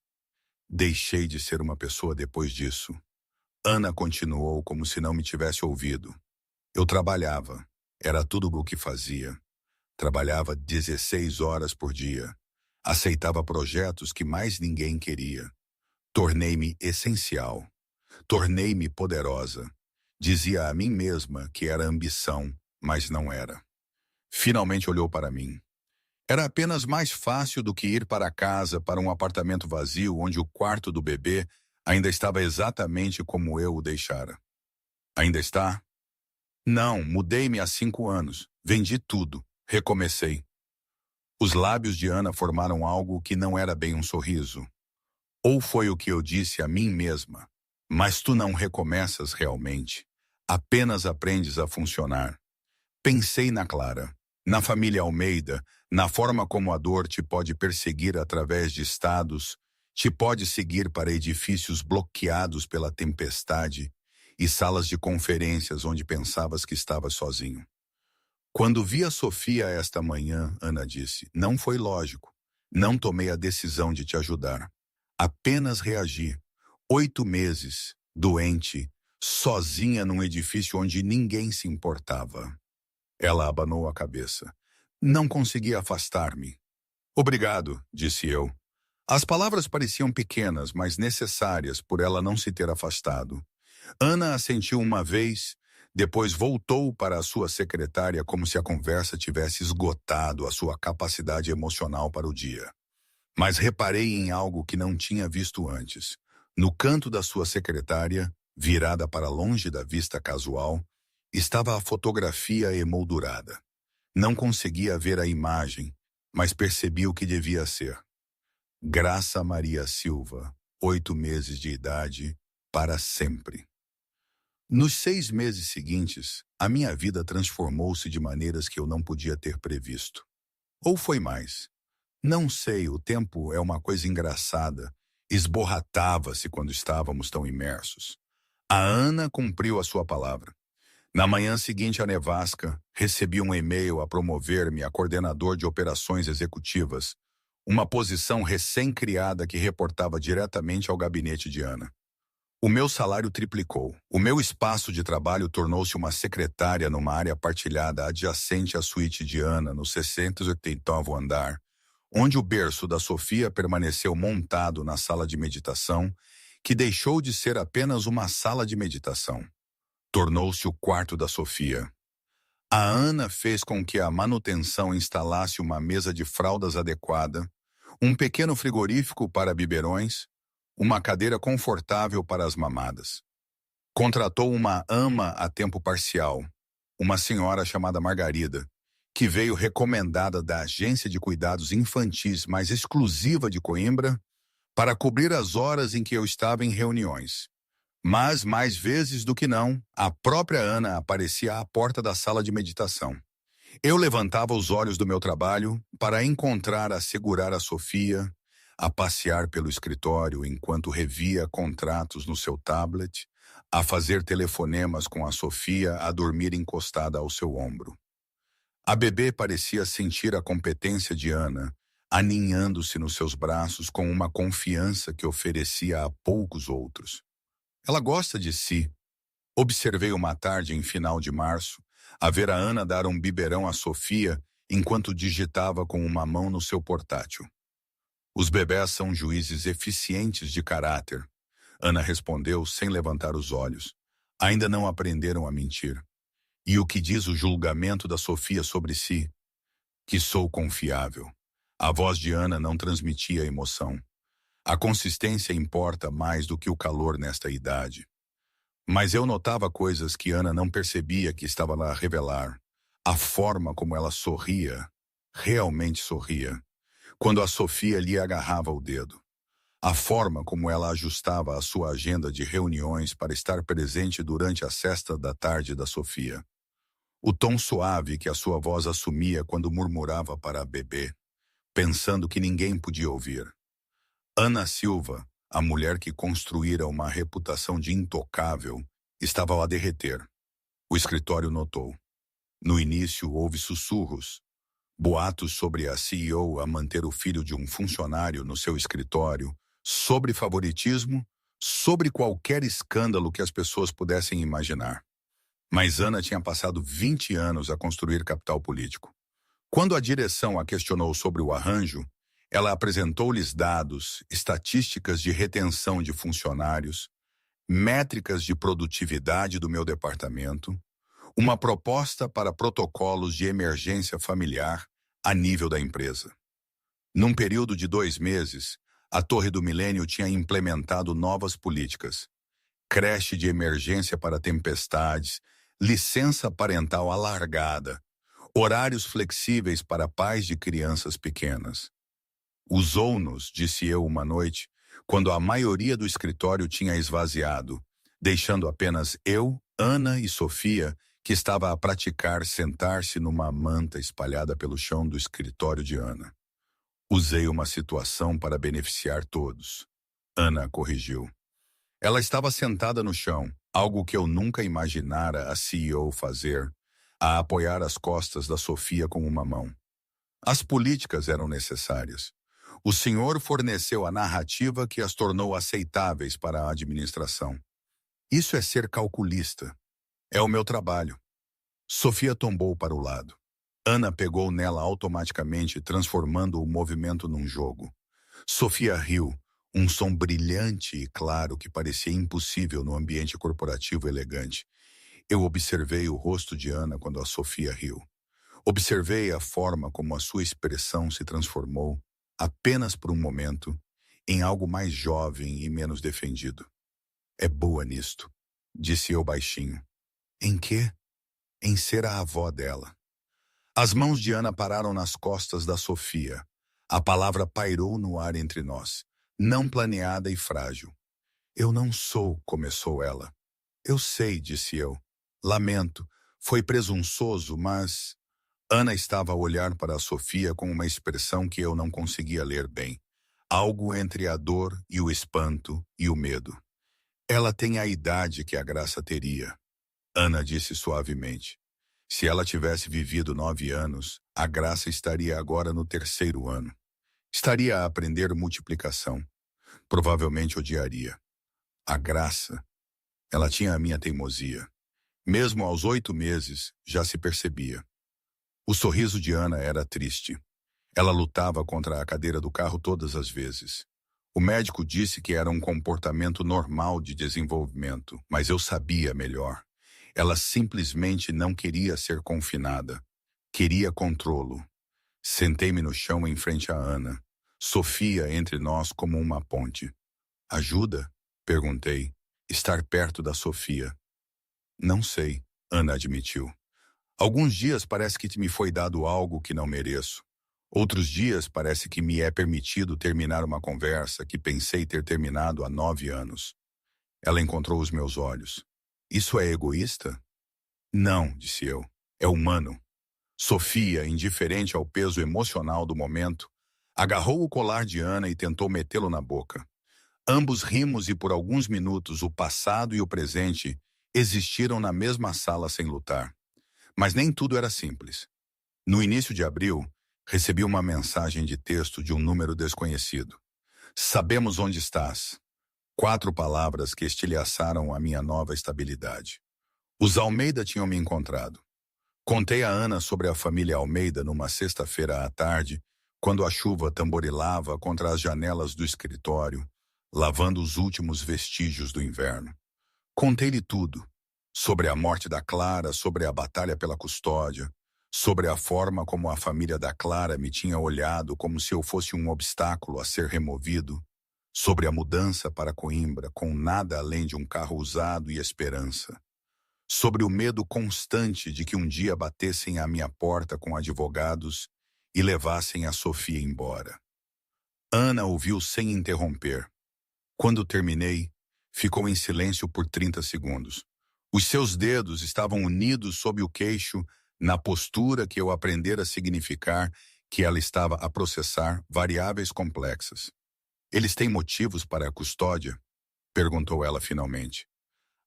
Deixei de ser uma pessoa depois disso. Ana continuou como se não me tivesse ouvido. Eu trabalhava. Era tudo o que fazia. Trabalhava 16 horas por dia. Aceitava projetos que mais ninguém queria. Tornei-me essencial. Tornei-me poderosa. Dizia a mim mesma que era ambição, mas não era. Finalmente olhou para mim. Era apenas mais fácil do que ir para casa, para um apartamento vazio onde o quarto do bebê ainda estava exatamente como eu o deixara. Ainda está? Não, mudei-me há 5 anos. Vendi tudo. Recomecei. Os lábios de Ana formaram algo que não era bem um sorriso. Ou foi o que eu disse a mim mesma. Mas tu não recomeças realmente. Apenas aprendes a funcionar. Pensei na Clara, na família Almeida, na forma como a dor te pode perseguir através de estados, te pode seguir para edifícios bloqueados pela tempestade e salas de conferências onde pensavas que estavas sozinho. Quando vi a Sofia esta manhã, Ana disse, não foi lógico. Não tomei a decisão de te ajudar. Apenas reagi. 8 meses, doente, sozinha num edifício onde ninguém se importava. Ela abanou a cabeça. Não consegui afastar-me. Obrigado, disse eu. As palavras pareciam pequenas, mas necessárias por ela não se ter afastado. Ana assentiu uma vez, depois voltou para a sua secretária como se a conversa tivesse esgotado a sua capacidade emocional para o dia. Mas reparei em algo que não tinha visto antes. No canto da sua secretária, virada para longe da vista casual, estava a fotografia emoldurada. Não conseguia ver a imagem, mas percebi o que devia ser. Graça Maria Silva, 8 meses de idade, para sempre. Nos 6 meses seguintes, a minha vida transformou-se de maneiras que eu não podia ter previsto. Ou foi mais? Não sei, o tempo é uma coisa engraçada. Esborratava-se quando estávamos tão imersos. A Ana cumpriu a sua palavra. Na manhã seguinte à nevasca, recebi um e-mail a promover-me a coordenador de operações executivas, uma posição recém-criada que reportava diretamente ao gabinete de Ana. O meu salário triplicou. O meu espaço de trabalho tornou-se uma secretária numa área partilhada adjacente à suíte de Ana, no 680º andar, onde o berço da Sofia permaneceu montado na sala de meditação, que deixou de ser apenas uma sala de meditação. Tornou-se o quarto da Sofia. A Ana fez com que a manutenção instalasse uma mesa de fraldas adequada, um pequeno frigorífico para biberões, uma cadeira confortável para as mamadas. Contratou uma ama a tempo parcial, uma senhora chamada Margarida, que veio recomendada da Agência de Cuidados Infantis mais exclusiva de Coimbra para cobrir as horas em que eu estava em reuniões. Mas, mais vezes do que não, a própria Ana aparecia à porta da sala de meditação. Eu levantava os olhos do meu trabalho para encontrar assegurar a Sofia, a passear pelo escritório enquanto revia contratos no seu tablet, a fazer telefonemas com a Sofia a dormir encostada ao seu ombro. A bebê parecia sentir a competência de Ana, aninhando-se nos seus braços com uma confiança que oferecia a poucos outros. Ela gosta de si. Observei uma tarde em final de março, a ver a Ana dar um biberão à Sofia enquanto digitava com uma mão no seu portátil. Os bebés são juízes eficientes de caráter. Ana respondeu sem levantar os olhos. Ainda não aprenderam a mentir. E o que diz o julgamento da Sofia sobre si? Que sou confiável. A voz de Ana não transmitia emoção. A consistência importa mais do que o calor nesta idade. Mas eu notava coisas que Ana não percebia que estava lá a revelar. A forma como ela sorria, realmente sorria, quando a Sofia lhe agarrava o dedo. A forma como ela ajustava a sua agenda de reuniões para estar presente durante a sesta da tarde da Sofia. O tom suave que a sua voz assumia quando murmurava para a bebê, pensando que ninguém podia ouvir. Ana Silva, a mulher que construíra uma reputação de intocável, estava a derreter. O escritório notou. No início houve sussurros, boatos sobre a CEO a manter o filho de um funcionário no seu escritório, sobre favoritismo, sobre qualquer escândalo que as pessoas pudessem imaginar. Mas Ana tinha passado 20 anos a construir capital político. Quando a direção a questionou sobre o arranjo, ela apresentou-lhes dados, estatísticas de retenção de funcionários, métricas de produtividade do meu departamento, uma proposta para protocolos de emergência familiar a nível da empresa. Num período de 2 meses, a Torre do Milênio tinha implementado novas políticas. Creche de emergência para tempestades, licença parental alargada, horários flexíveis para pais de crianças pequenas. Usou-nos, disse eu uma noite, quando a maioria do escritório tinha esvaziado, deixando apenas eu, Ana e Sofia, que estava a praticar sentar-se numa manta espalhada pelo chão do escritório de Ana. Usei uma situação para beneficiar todos. Ana corrigiu. Ela estava sentada no chão, algo que eu nunca imaginara a CEO fazer, a apoiar as costas da Sofia com uma mão. As políticas eram necessárias. O senhor forneceu a narrativa que as tornou aceitáveis para a administração. Isso é ser calculista. É o meu trabalho. Sofia tombou para o lado. Ana pegou nela automaticamente, transformando o movimento num jogo. Sofia riu, um som brilhante e claro que parecia impossível no ambiente corporativo elegante. Eu observei o rosto de Ana quando a Sofia riu. Observei a forma como a sua expressão se transformou, apenas por um momento, em algo mais jovem e menos defendido. É boa nisto, disse eu baixinho. Em quê? Em ser a avó dela. As mãos de Ana pararam nas costas da Sofia. A palavra pairou no ar entre nós, não planeada e frágil. Eu não sou, começou ela. Eu sei, disse eu. Lamento, foi presunçoso, mas... Ana estava a olhar para a Sofia com uma expressão que eu não conseguia ler bem. Algo entre a dor e o espanto e o medo. Ela tem a idade que a Graça teria. Ana disse suavemente. Se ela tivesse vivido 9 anos, a Graça estaria agora no 3º ano. Estaria a aprender multiplicação. Provavelmente odiaria. A Graça. Ela tinha a minha teimosia. Mesmo aos 8 meses, já se percebia. O sorriso de Ana era triste. Ela lutava contra a cadeira do carro todas as vezes. O médico disse que era um comportamento normal de desenvolvimento, mas eu sabia melhor. Ela simplesmente não queria ser confinada. Queria controlo. Sentei-me no chão em frente a Ana. Sofia entre nós como uma ponte. Ajuda? Perguntei. Estar perto da Sofia. Não sei, Ana admitiu. Alguns dias parece que me foi dado algo que não mereço. Outros dias parece que me é permitido terminar uma conversa que pensei ter terminado há 9 anos. Ela encontrou os meus olhos. Isso é egoísta? Não, disse eu. É humano. Sofia, indiferente ao peso emocional do momento, agarrou o colar de Ana e tentou metê-lo na boca. Ambos rimos e por alguns minutos o passado e o presente existiram na mesma sala sem lutar. Mas nem tudo era simples. No início de abril, recebi uma mensagem de texto de um número desconhecido. Sabemos onde estás. 4 palavras que estilhaçaram a minha nova estabilidade. Os Almeida tinham me encontrado. Contei a Ana sobre a família Almeida numa sexta-feira à tarde, quando a chuva tamborilava contra as janelas do escritório, lavando os últimos vestígios do inverno. Contei-lhe tudo. Sobre a morte da Clara, sobre a batalha pela custódia, sobre a forma como a família da Clara me tinha olhado como se eu fosse um obstáculo a ser removido, sobre a mudança para Coimbra com nada além de um carro usado e esperança, sobre o medo constante de que um dia batessem à minha porta com advogados e levassem a Sofia embora. Ana ouviu sem interromper. Quando terminei, ficou em silêncio por 30 segundos. Os seus dedos estavam unidos sob o queixo, na postura que eu aprendera a significar que ela estava a processar variáveis complexas. Eles têm motivos para a custódia? Perguntou ela finalmente.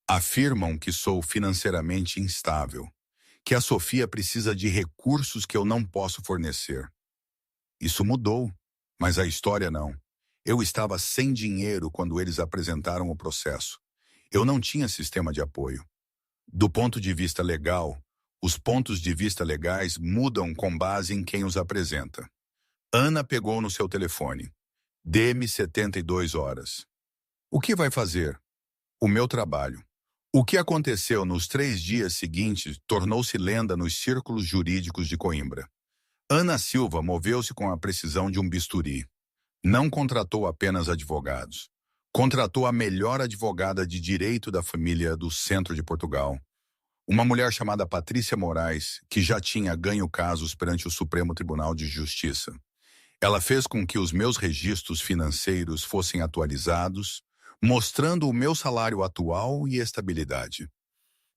Afirmam que sou financeiramente instável, que a Sofia precisa de recursos que eu não posso fornecer. Isso mudou, mas a história não. Eu estava sem dinheiro quando eles apresentaram o processo. Eu não tinha sistema de apoio. Do ponto de vista legal, os pontos de vista legais mudam com base em quem os apresenta. Ana pegou no seu telefone. Dê-me 72 horas. O que vai fazer? O meu trabalho. O que aconteceu nos 3 dias seguintes tornou-se lenda nos círculos jurídicos de Coimbra. Ana Silva moveu-se com a precisão de um bisturi. Não contratou apenas advogados. Contratou a melhor advogada de direito da família do centro de Portugal. Uma mulher chamada Patrícia Moraes, que já tinha ganho casos perante o Supremo Tribunal de Justiça. Ela fez com que os meus registros financeiros fossem atualizados, mostrando o meu salário atual e estabilidade.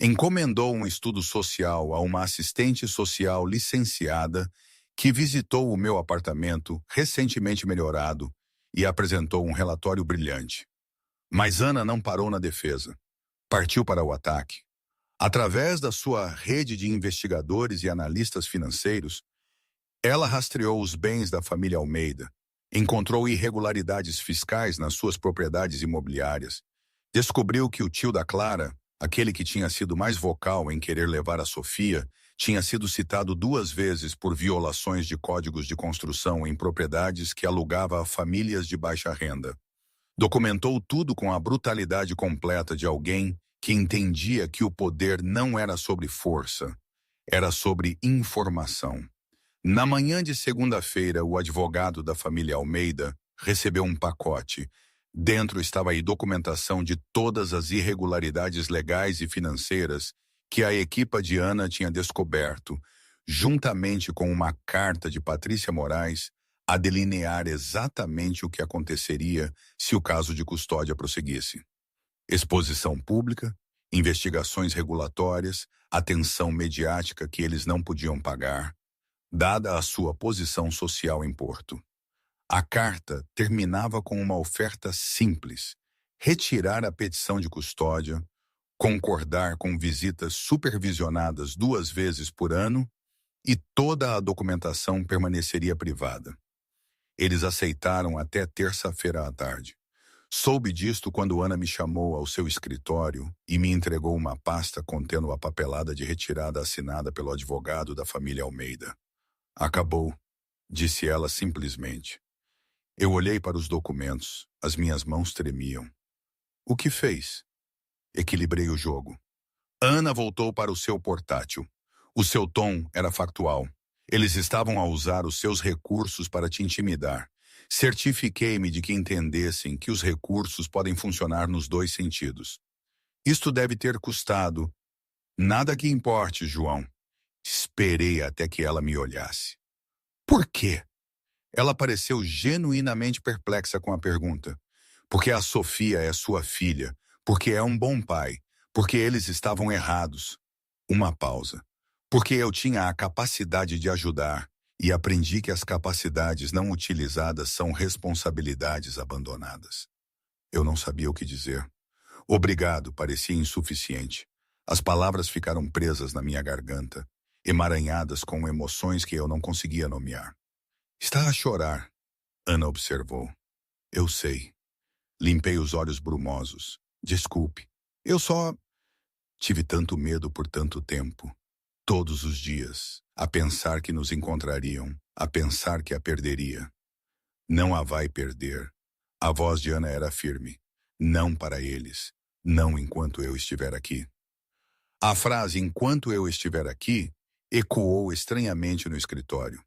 Encomendou um estudo social a uma assistente social licenciada que visitou o meu apartamento recentemente melhorado e apresentou um relatório brilhante. Mas Ana não parou na defesa. Partiu para o ataque. Através da sua rede de investigadores e analistas financeiros, ela rastreou os bens da família Almeida, encontrou irregularidades fiscais nas suas propriedades imobiliárias, descobriu que o tio da Clara, aquele que tinha sido mais vocal em querer levar a Sofia, tinha sido citado 2 vezes por violações de códigos de construção em propriedades que alugava a famílias de baixa renda. Documentou tudo com a brutalidade completa de alguém que entendia que o poder não era sobre força, era sobre informação. Na manhã de segunda-feira, o advogado da família Almeida recebeu um pacote. Dentro estava a documentação de todas as irregularidades legais e financeiras que a equipa de Ana tinha descoberto, juntamente com uma carta de Patrícia Moraes a delinear exatamente o que aconteceria se o caso de custódia prosseguisse. Exposição pública, investigações regulatórias, atenção mediática que eles não podiam pagar, dada a sua posição social em Porto. A carta terminava com uma oferta simples: retirar a petição de custódia, concordar com visitas supervisionadas 2 vezes por ano e toda a documentação permaneceria privada. Eles aceitaram até terça-feira à tarde. Soube disto quando Ana me chamou ao seu escritório e me entregou uma pasta contendo a papelada de retirada assinada pelo advogado da família Almeida. Acabou, disse ela simplesmente. Eu olhei para os documentos, as minhas mãos tremiam. O que fez? Equilibrei o jogo. Ana voltou para o seu portátil. O seu tom era factual. Eles estavam a usar os seus recursos para te intimidar. Certifiquei-me de que entendessem que os recursos podem funcionar nos dois sentidos. Isto deve ter custado. Nada que importe, João. Esperei até que ela me olhasse. Por quê? Ela pareceu genuinamente perplexa com a pergunta. Porque a Sofia é sua filha, porque é um bom pai, porque eles estavam errados. Uma pausa. Porque eu tinha a capacidade de ajudar e aprendi que as capacidades não utilizadas são responsabilidades abandonadas. Eu não sabia o que dizer. Obrigado parecia insuficiente. As palavras ficaram presas na minha garganta, emaranhadas com emoções que eu não conseguia nomear. Está a chorar, Ana observou. Eu sei. Limpei os olhos brumosos. Desculpe. Eu só tive tanto medo por tanto tempo. Todos os dias, a pensar que nos encontrariam, a pensar que a perderia. Não a vai perder. A voz de Ana era firme. Não para eles. Não enquanto eu estiver aqui. A frase "enquanto eu estiver aqui" ecoou estranhamente no escritório.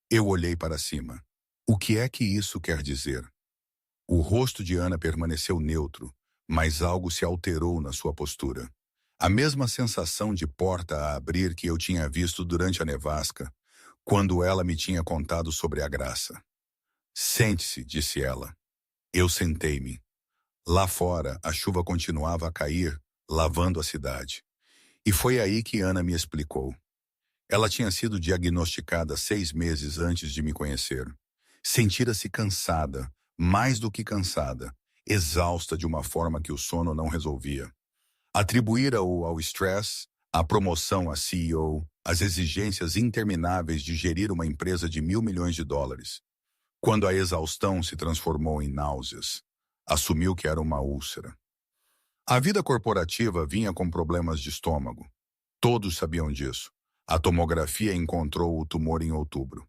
Eu olhei para cima. O que é que isso quer dizer? O rosto de Ana permaneceu neutro, mas algo se alterou na sua postura. A mesma sensação de porta a abrir que eu tinha visto durante a nevasca, quando ela me tinha contado sobre a graça. Sente-se, disse ela. Eu sentei-me. Lá fora, a chuva continuava a cair, lavando a cidade. E foi aí que Ana me explicou. Ela tinha sido diagnosticada 6 meses antes de me conhecer. Sentira-se cansada, mais do que cansada, exausta de uma forma que o sono não resolvia. Atribuíra-o ao estresse, à promoção a CEO, às exigências intermináveis de gerir uma empresa de $1.000 milhões. Quando a exaustão se transformou em náuseas, assumiu que era uma úlcera. A vida corporativa vinha com problemas de estômago. Todos sabiam disso. A tomografia encontrou o tumor em outubro.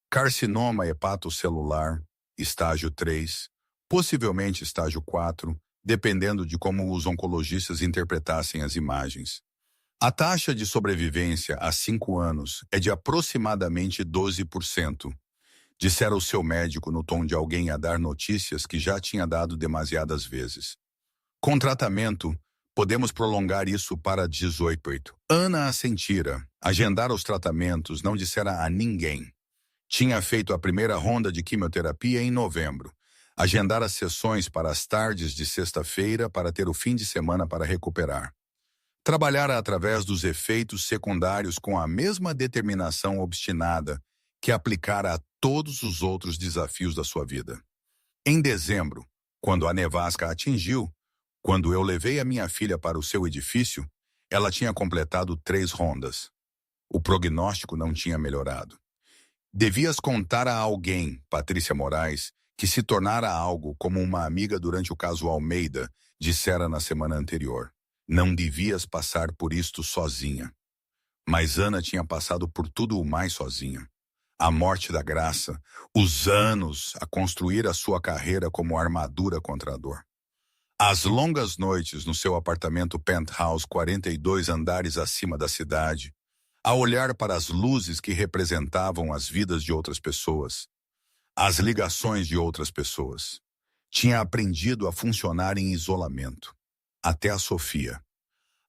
Carcinoma hepatocelular, estágio 3, possivelmente estágio 4, dependendo de como os oncologistas interpretassem as imagens. A taxa de sobrevivência a 5 anos é de aproximadamente 12%, dissera o seu médico no tom de alguém a dar notícias que já tinha dado demasiadas vezes. Com tratamento, podemos prolongar isso para 18. Ana assentira. Agendar os tratamentos não dissera a ninguém. Tinha feito a primeira ronda de quimioterapia em novembro. Agendar as sessões para as tardes de sexta-feira para ter o fim de semana para recuperar. Trabalhara através dos efeitos secundários com a mesma determinação obstinada que aplicara a todos os outros desafios da sua vida. Em dezembro, quando a nevasca a atingiu, quando eu levei a minha filha para o seu edifício, ela tinha completado 3 rondas. O prognóstico não tinha melhorado. Devias contar a alguém, Patrícia Moraes, que se tornara algo como uma amiga durante o caso Almeida, dissera na semana anterior. Não devias passar por isto sozinha. Mas Ana tinha passado por tudo o mais sozinha. A morte da Graça, os anos a construir a sua carreira como armadura contra a dor. As longas noites no seu apartamento penthouse 42 andares acima da cidade, a olhar para as luzes que representavam as vidas de outras pessoas, as ligações de outras pessoas. Tinha aprendido a funcionar em isolamento. Até a Sofia.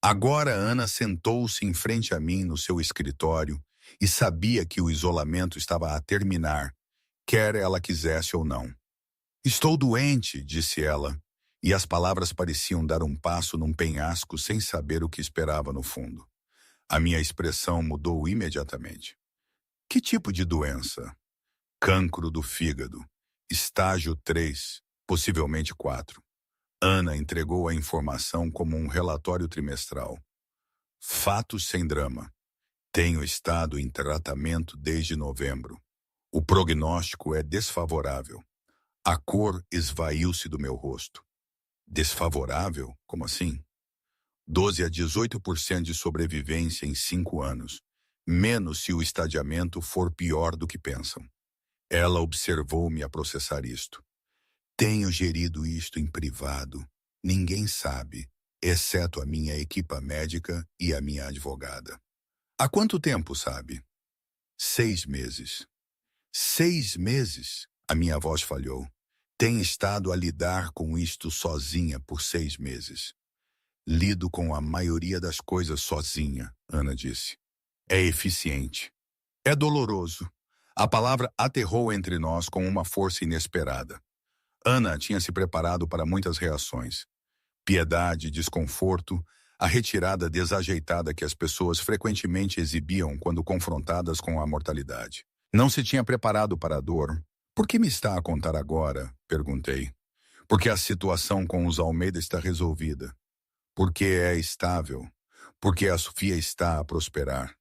Agora Ana sentou-se em frente a mim no seu escritório e sabia que o isolamento estava a terminar, quer ela quisesse ou não. Estou doente, disse ela, e as palavras pareciam dar um passo num penhasco sem saber o que esperava no fundo. A minha expressão mudou imediatamente. Que tipo de doença? Cancro do fígado. Estágio 3, possivelmente 4. Ana entregou a informação como um relatório trimestral. Fatos sem drama. Tenho estado em tratamento desde novembro. O prognóstico é desfavorável. A cor esvaiu-se do meu rosto. Desfavorável? Como assim? 12 a 18% de sobrevivência em 5 anos, menos se o estadiamento for pior do que pensam. Ela observou-me a processar isto. Tenho gerido isto em privado. Ninguém sabe. exceto a minha equipa médica e a minha advogada. Há quanto tempo, sabe? 6 meses. 6 meses? A minha voz falhou. Tem estado a lidar com isto sozinha por 6 meses. Lido com a maioria das coisas sozinha, Ana disse. É eficiente. É doloroso. A palavra aterrou entre nós com uma força inesperada. Ana tinha se preparado para muitas reações. Piedade, desconforto, a retirada desajeitada que as pessoas frequentemente exibiam quando confrontadas com a mortalidade. Não se tinha preparado para a dor. Por que me está a contar agora? Perguntei. Porque a situação com os Almeida está resolvida. Porque é estável. Porque a Sofia está a prosperar.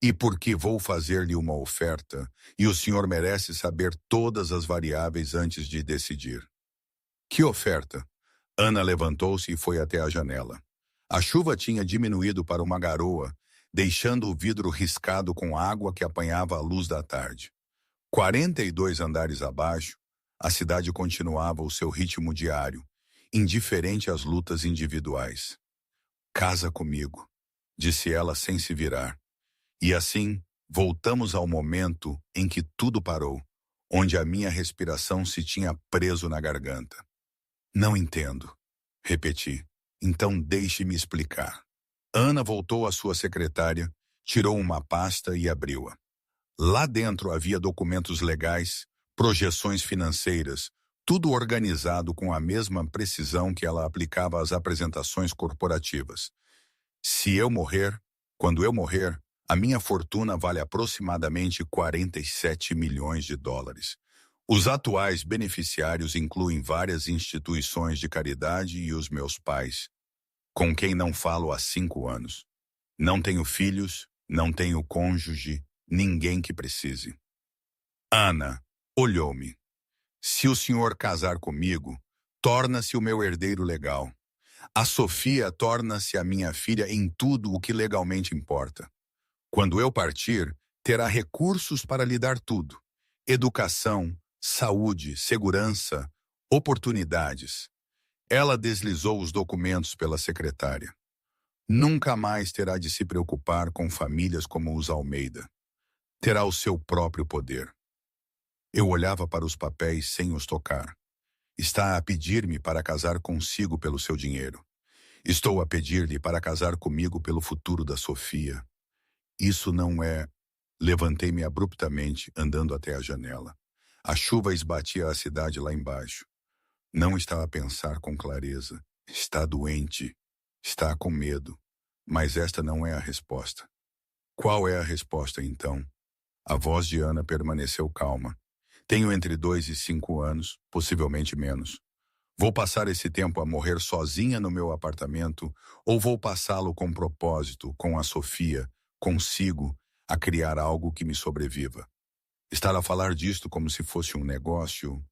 E porque vou fazer-lhe uma oferta, e o senhor merece saber todas as variáveis antes de decidir. Que oferta? Ana levantou-se e foi até a janela. A chuva tinha diminuído para uma garoa, deixando o vidro riscado com água que apanhava a luz da tarde. 42 andares abaixo, a cidade continuava o seu ritmo diário, indiferente às lutas individuais. Casa comigo, disse ela sem se virar. E assim, voltamos ao momento em que tudo parou, onde a minha respiração se tinha preso na garganta. Não entendo, repeti. Então deixe-me explicar. Ana voltou à sua secretária, tirou uma pasta e abriu-a. Lá dentro havia documentos legais, projeções financeiras, tudo organizado com a mesma precisão que ela aplicava às apresentações corporativas. Se eu morrer, quando eu morrer, a minha fortuna vale aproximadamente 47 milhões de dólares. Os atuais beneficiários incluem várias instituições de caridade e os meus pais, com quem não falo há 5 anos. Não tenho filhos, não tenho cônjuge, ninguém que precise. Ana olhou-me. Se o senhor casar comigo, torna-se o meu herdeiro legal. A Sofia torna-se a minha filha em tudo o que legalmente importa. Quando eu partir, terá recursos para lhe dar tudo. Educação, saúde, segurança, oportunidades. Ela deslizou os documentos pela secretária. Nunca mais terá de se preocupar com famílias como os Almeida. Terá o seu próprio poder. Eu olhava para os papéis sem os tocar. Está a pedir-me para casar consigo pelo seu dinheiro. Estou a pedir-lhe para casar comigo pelo futuro da Sofia. Isso não é... Levantei-me abruptamente, andando até a janela. A chuva esbatia a cidade lá embaixo. Não está a pensar com clareza. Está doente. Está com medo. Mas esta não é a resposta. Qual é a resposta, então? A voz de Ana permaneceu calma. Tenho entre 2 e 5 anos, possivelmente menos. Vou passar esse tempo a morrer sozinha no meu apartamento ou vou passá-lo com propósito, com a Sofia, consigo, a criar algo que me sobreviva? Estar a falar disto como se fosse um negócio?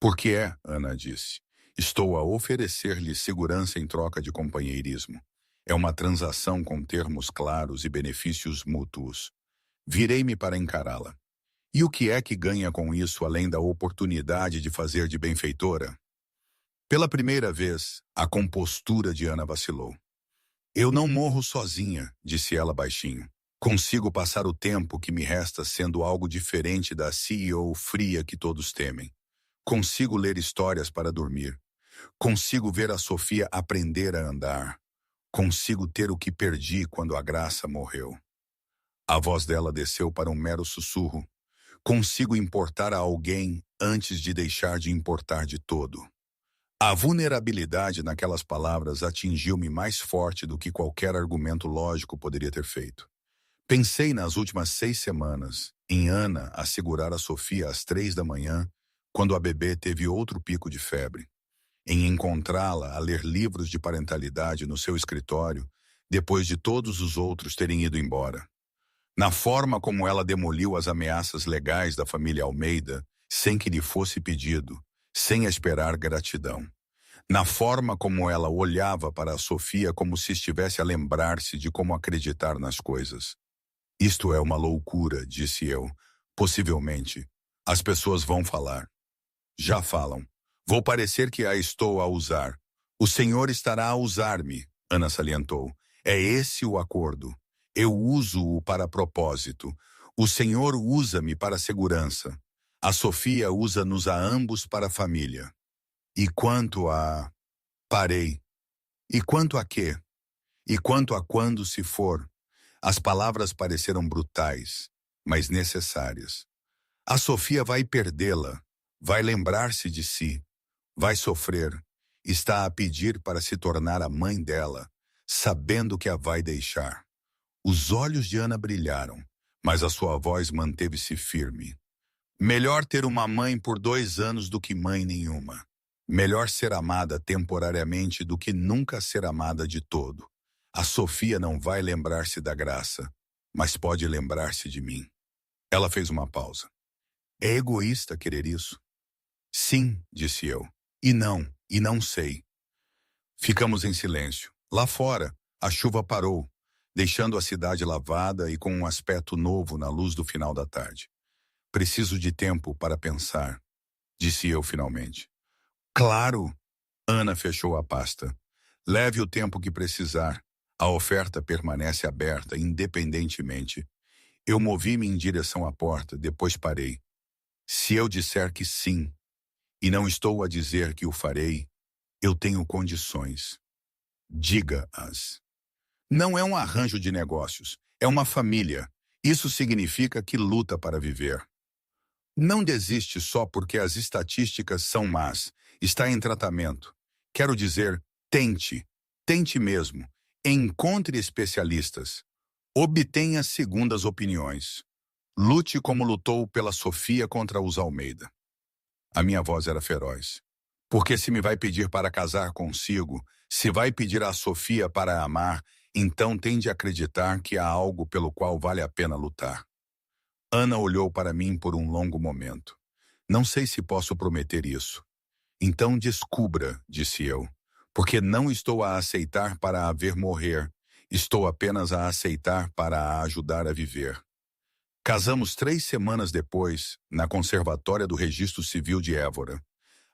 Porque Ana disse. Estou a oferecer-lhe segurança em troca de companheirismo. É uma transação com termos claros e benefícios mútuos. Virei-me para encará-la. E o que é que ganha com isso além da oportunidade de fazer de benfeitora? Pela primeira vez, a compostura de Ana vacilou. Eu não morro sozinha, disse ela baixinho. Consigo passar o tempo que me resta sendo algo diferente da CEO fria que todos temem. Consigo ler histórias para dormir. Consigo ver a Sofia aprender a andar. Consigo ter o que perdi quando a Graça morreu. A voz dela desceu para um mero sussurro. Consigo importar a alguém antes de deixar de importar de todo. A vulnerabilidade naquelas palavras atingiu-me mais forte do que qualquer argumento lógico poderia ter feito. Pensei nas últimas 6 semanas, em Ana a segurar a Sofia às 3 da manhã, quando a bebê teve outro pico de febre. Em encontrá-la a ler livros de parentalidade no seu escritório, depois de todos os outros terem ido embora. Na forma como ela demoliu as ameaças legais da família Almeida, sem que lhe fosse pedido, sem esperar gratidão. Na forma como ela olhava para a Sofia como se estivesse a lembrar-se de como acreditar nas coisas. Isto é uma loucura, disse eu. Possivelmente. As pessoas vão falar. Já falam. Vou parecer que a estou a usar. O Senhor estará a usar-me, Ana salientou. É esse o acordo. Eu uso-o para propósito. O Senhor usa-me para segurança. A Sofia usa-nos a ambos para a família. E quanto a... Parei. E quanto a quê? E quanto a quando se for? As palavras pareceram brutais, mas necessárias. A Sofia vai perdê-la, vai lembrar-se de si, vai sofrer, está a pedir para se tornar a mãe dela, sabendo que a vai deixar. Os olhos de Ana brilharam, mas a sua voz manteve-se firme. Melhor ter uma mãe por 2 anos do que mãe nenhuma. Melhor ser amada temporariamente do que nunca ser amada de todo. A Sofia não vai lembrar-se da graça, mas pode lembrar-se de mim. Ela fez uma pausa. É egoísta querer isso? Sim, disse eu. E não sei. Ficamos em silêncio. Lá fora, a chuva parou, deixando a cidade lavada e com um aspecto novo na luz do final da tarde. Preciso de tempo para pensar, disse eu finalmente. Claro! Ana fechou a pasta. Leve o tempo que precisar. A oferta permanece aberta, independentemente. Eu movi-me em direção à porta, depois parei. Se eu disser que sim, e não estou a dizer que o farei, eu tenho condições. Diga-as. Não é um arranjo de negócios, é uma família. Isso significa que luta para viver. Não desiste só porque as estatísticas são más. Está em tratamento. Quero dizer, tente mesmo. Encontre especialistas. Obtenha segundas opiniões. Lute como lutou pela Sofia contra os Almeida. A minha voz era feroz. Porque se me vai pedir para casar consigo, se vai pedir a Sofia para amar, então tem de acreditar que há algo pelo qual vale a pena lutar. Ana olhou para mim por um longo momento. Não sei se posso prometer isso. Então descubra, disse eu, porque não estou a aceitar para a ver morrer, estou apenas a aceitar para a ajudar a viver. Casamos 3 semanas depois, na Conservatória do Registro Civil de Évora.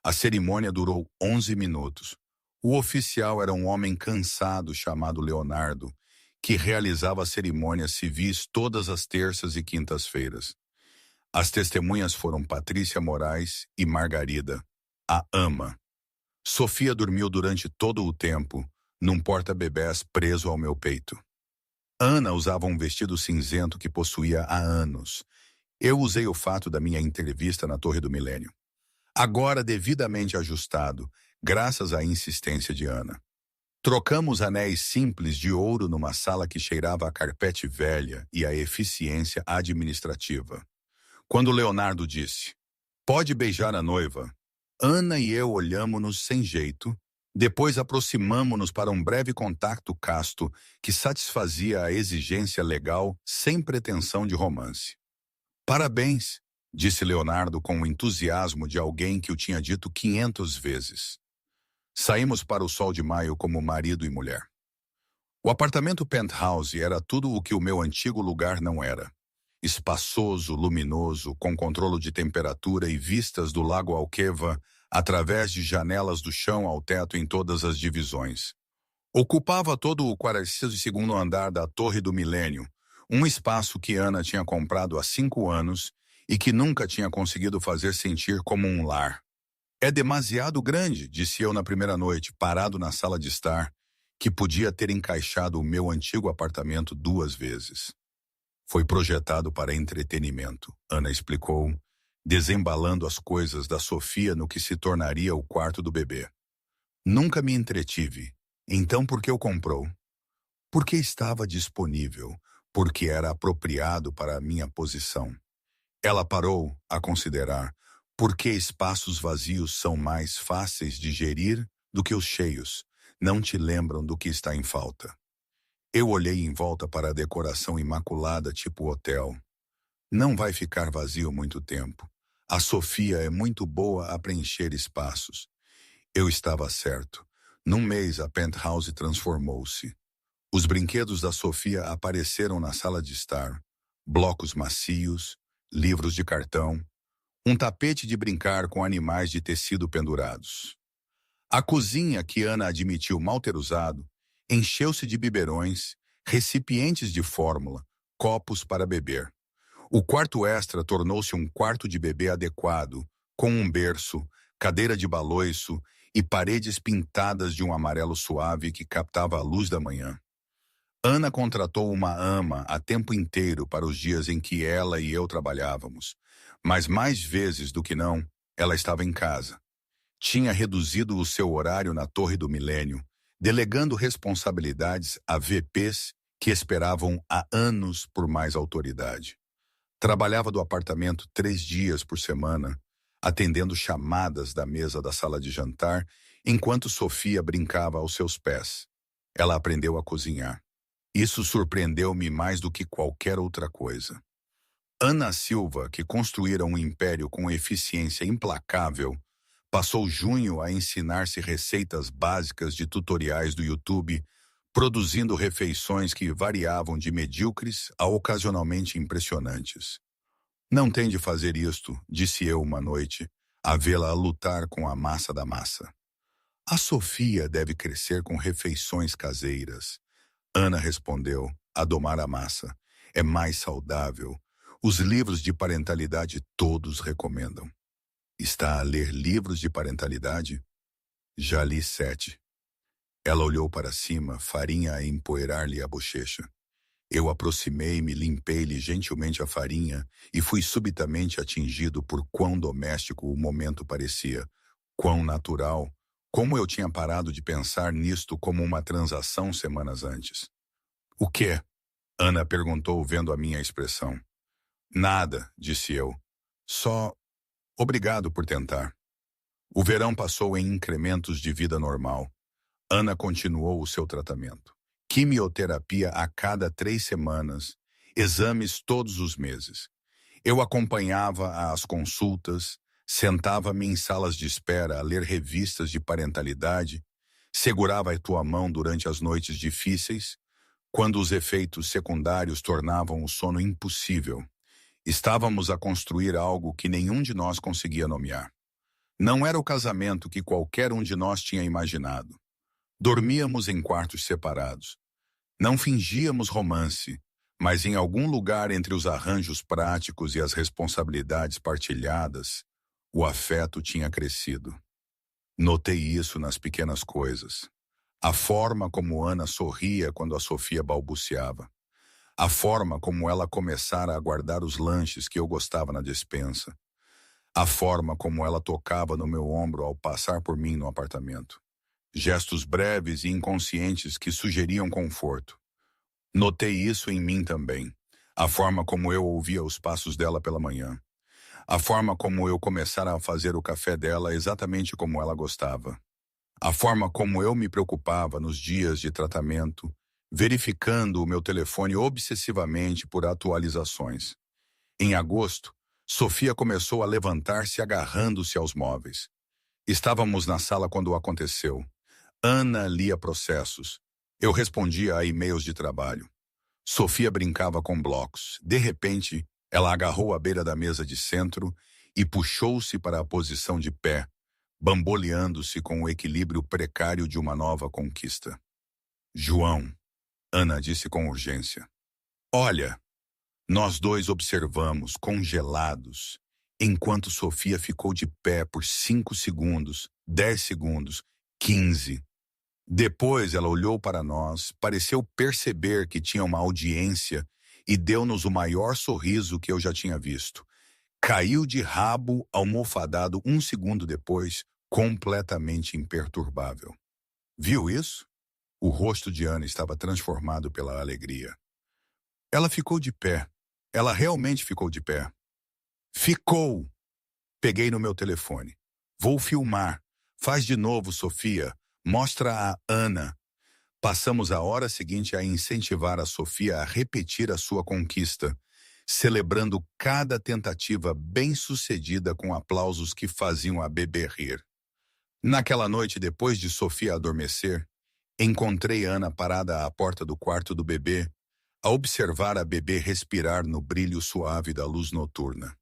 A cerimônia durou 11 minutos. O oficial era um homem cansado chamado Leonardo, que realizava cerimônias civis todas as terças e quintas-feiras. As testemunhas foram Patrícia Moraes e Margarida, a ama. Sofia dormiu durante todo o tempo, num porta-bebés preso ao meu peito. Ana usava um vestido cinzento que possuía há anos. Eu usei o fato da minha entrevista na Torre do Milênio. Agora devidamente ajustado, graças à insistência de Ana. Trocamos anéis simples de ouro numa sala que cheirava a carpete velha e a eficiência administrativa. Quando Leonardo disse, pode beijar a noiva, Ana e eu olhamo-nos sem jeito, depois aproximamo-nos para um breve contato casto que satisfazia a exigência legal sem pretensão de romance. Parabéns, disse Leonardo com o entusiasmo de alguém que o tinha dito 500 vezes. Saímos para o sol de maio como marido e mulher. O apartamento penthouse era tudo o que o meu antigo lugar não era. Espaçoso, luminoso, com controle de temperatura e vistas do Lago Alqueva através de janelas do chão ao teto em todas as divisões. Ocupava todo o 42º andar da Torre do Milênio, um espaço que Ana tinha comprado há 5 anos e que nunca tinha conseguido fazer sentir como um lar. É demasiado grande, disse eu na primeira noite, parado na sala de estar, que podia ter encaixado o meu antigo apartamento 2 vezes. Foi projetado para entretenimento, Ana explicou, desembalando as coisas da Sofia no que se tornaria o quarto do bebê. Nunca me entretive. Então por que o comprou? Porque estava disponível, porque era apropriado para a minha posição. Ela parou a considerar porque espaços vazios são mais fáceis de gerir do que os cheios, não te lembram do que está em falta. Eu olhei em volta para a decoração imaculada tipo hotel. Não vai ficar vazio muito tempo. A Sofia é muito boa a preencher espaços. Eu estava certo. Num mês a penthouse transformou-se. Os brinquedos da Sofia apareceram na sala de estar. Blocos macios, livros de cartão, um tapete de brincar com animais de tecido pendurados. A cozinha, que Ana admitiu mal ter usado, encheu-se de biberões, recipientes de fórmula, copos para beber. O quarto extra tornou-se um quarto de bebê adequado, com um berço, cadeira de baloiço e paredes pintadas de um amarelo suave que captava a luz da manhã. Ana contratou uma ama a tempo inteiro para os dias em que ela e eu trabalhávamos, mas mais vezes do que não, ela estava em casa. Tinha reduzido o seu horário na Torre do Milênio, delegando responsabilidades a VPs que esperavam há anos por mais autoridade. Trabalhava do apartamento 3 dias por semana, atendendo chamadas da mesa da sala de jantar, enquanto Sofia brincava aos seus pés. Ela aprendeu a cozinhar. Isso surpreendeu-me mais do que qualquer outra coisa. Ana Silva, que construíra um império com eficiência implacável, passou junho a ensinar-se receitas básicas de tutoriais do YouTube, produzindo refeições que variavam de medíocres a ocasionalmente impressionantes. Não tem de fazer isto, disse eu uma noite, a vê-la lutar com a massa da massa. A Sofia deve crescer com refeições caseiras. Ana respondeu, a domar a massa. É mais saudável. Os livros de parentalidade todos recomendam. Está a ler livros de parentalidade? Já li 7. Ela olhou para cima, farinha a empoeirar-lhe a bochecha. Eu aproximei-me, limpei-lhe gentilmente a farinha e fui subitamente atingido por quão doméstico o momento parecia, quão natural, como eu tinha parado de pensar nisto como uma transação semanas antes. O quê? Ana perguntou, vendo a minha expressão. Nada, disse eu. Só obrigado por tentar. O verão passou em incrementos de vida normal. Ana continuou o seu tratamento. Quimioterapia a cada 3 semanas, exames todos os meses. Eu acompanhava as consultas, sentava-me em salas de espera a ler revistas de parentalidade, segurava a tua mão durante as noites difíceis, quando os efeitos secundários tornavam o sono impossível. Estávamos a construir algo que nenhum de nós conseguia nomear. Não era o casamento que qualquer um de nós tinha imaginado. Dormíamos em quartos separados. Não fingíamos romance, mas em algum lugar entre os arranjos práticos e as responsabilidades partilhadas, o afeto tinha crescido. Notei isso nas pequenas coisas. A forma como Ana sorria quando a Sofia balbuciava. A forma como ela começara a guardar os lanches que eu gostava na despensa. A forma como ela tocava no meu ombro ao passar por mim no apartamento. Gestos breves e inconscientes que sugeriam conforto. Notei isso em mim também. A forma como eu ouvia os passos dela pela manhã. A forma como eu começara a fazer o café dela exatamente como ela gostava. A forma como eu me preocupava nos dias de tratamento, verificando o meu telefone obsessivamente por atualizações. Em agosto, Sofia começou a levantar-se agarrando-se aos móveis. Estávamos na sala quando aconteceu. Ana lia processos. Eu respondia a e-mails de trabalho. Sofia brincava com blocos. De repente, ela agarrou a beira da mesa de centro e puxou-se para a posição de pé, bamboleando-se com o equilíbrio precário de uma nova conquista. João, Ana disse com urgência. Olha, nós dois observamos, congelados, enquanto Sofia ficou de pé por 5 segundos, 10 segundos, 15. Depois ela olhou para nós, pareceu perceber que tinha uma audiência e deu-nos o maior sorriso que eu já tinha visto. Caiu de rabo, almofadado 1 segundo depois, completamente imperturbável. Viu isso? O rosto de Ana estava transformado pela alegria. Ela ficou de pé. Ela realmente ficou de pé. Ficou! Peguei no meu telefone. Vou filmar. Faz de novo, Sofia. Mostra a Ana. Passamos a hora seguinte a incentivar a Sofia a repetir a sua conquista, celebrando cada tentativa bem-sucedida com aplausos que faziam a bebê rir. Naquela noite, depois de Sofia adormecer, encontrei Ana parada à porta do quarto do bebê, a observar a bebê respirar no brilho suave da luz noturna.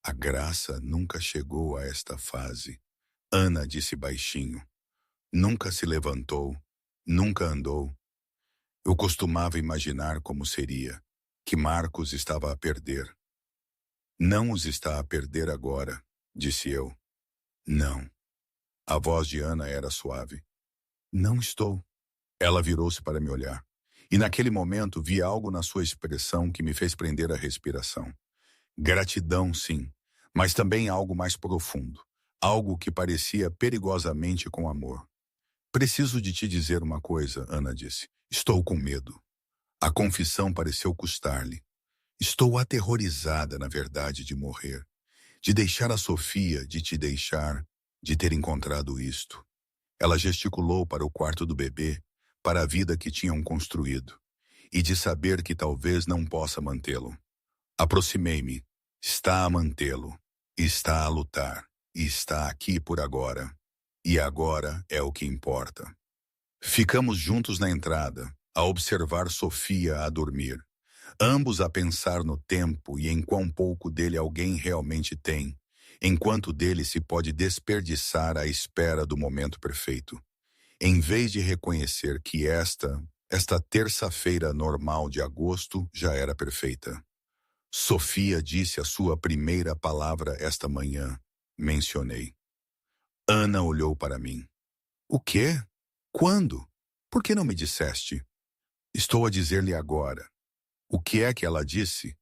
A graça nunca chegou a esta fase, Ana disse baixinho. Nunca se levantou, nunca andou. Eu costumava imaginar como seria, que Marcos estava a perder. Não os está a perder agora, disse eu. Não. A voz de Ana era suave. Não estou. Ela virou-se para me olhar. E naquele momento vi algo na sua expressão que me fez prender a respiração. Gratidão, sim, mas também algo mais profundo. Algo que parecia perigosamente com amor. Preciso de te dizer uma coisa, Ana disse. Estou com medo. A confissão pareceu custar-lhe. Estou aterrorizada, na verdade, de morrer. De deixar a Sofia, de te deixar, de ter encontrado isto. Ela gesticulou para o quarto do bebê, para a vida que tinham construído, e de saber que talvez não possa mantê-lo. Aproximei-me. Está a mantê-lo. Está a lutar. E está aqui por agora. E agora é o que importa. Ficamos juntos na entrada, a observar Sofia a dormir. Ambos a pensar no tempo e em quão pouco dele alguém realmente tem, enquanto dele se pode desperdiçar à espera do momento perfeito. Em vez de reconhecer que esta terça-feira normal de agosto já era perfeita. Sofia disse a sua primeira palavra esta manhã. Mencionei. Ana olhou para mim. O quê? Quando? Por que não me disseste? Estou a dizer-lhe agora. O que é que ela disse?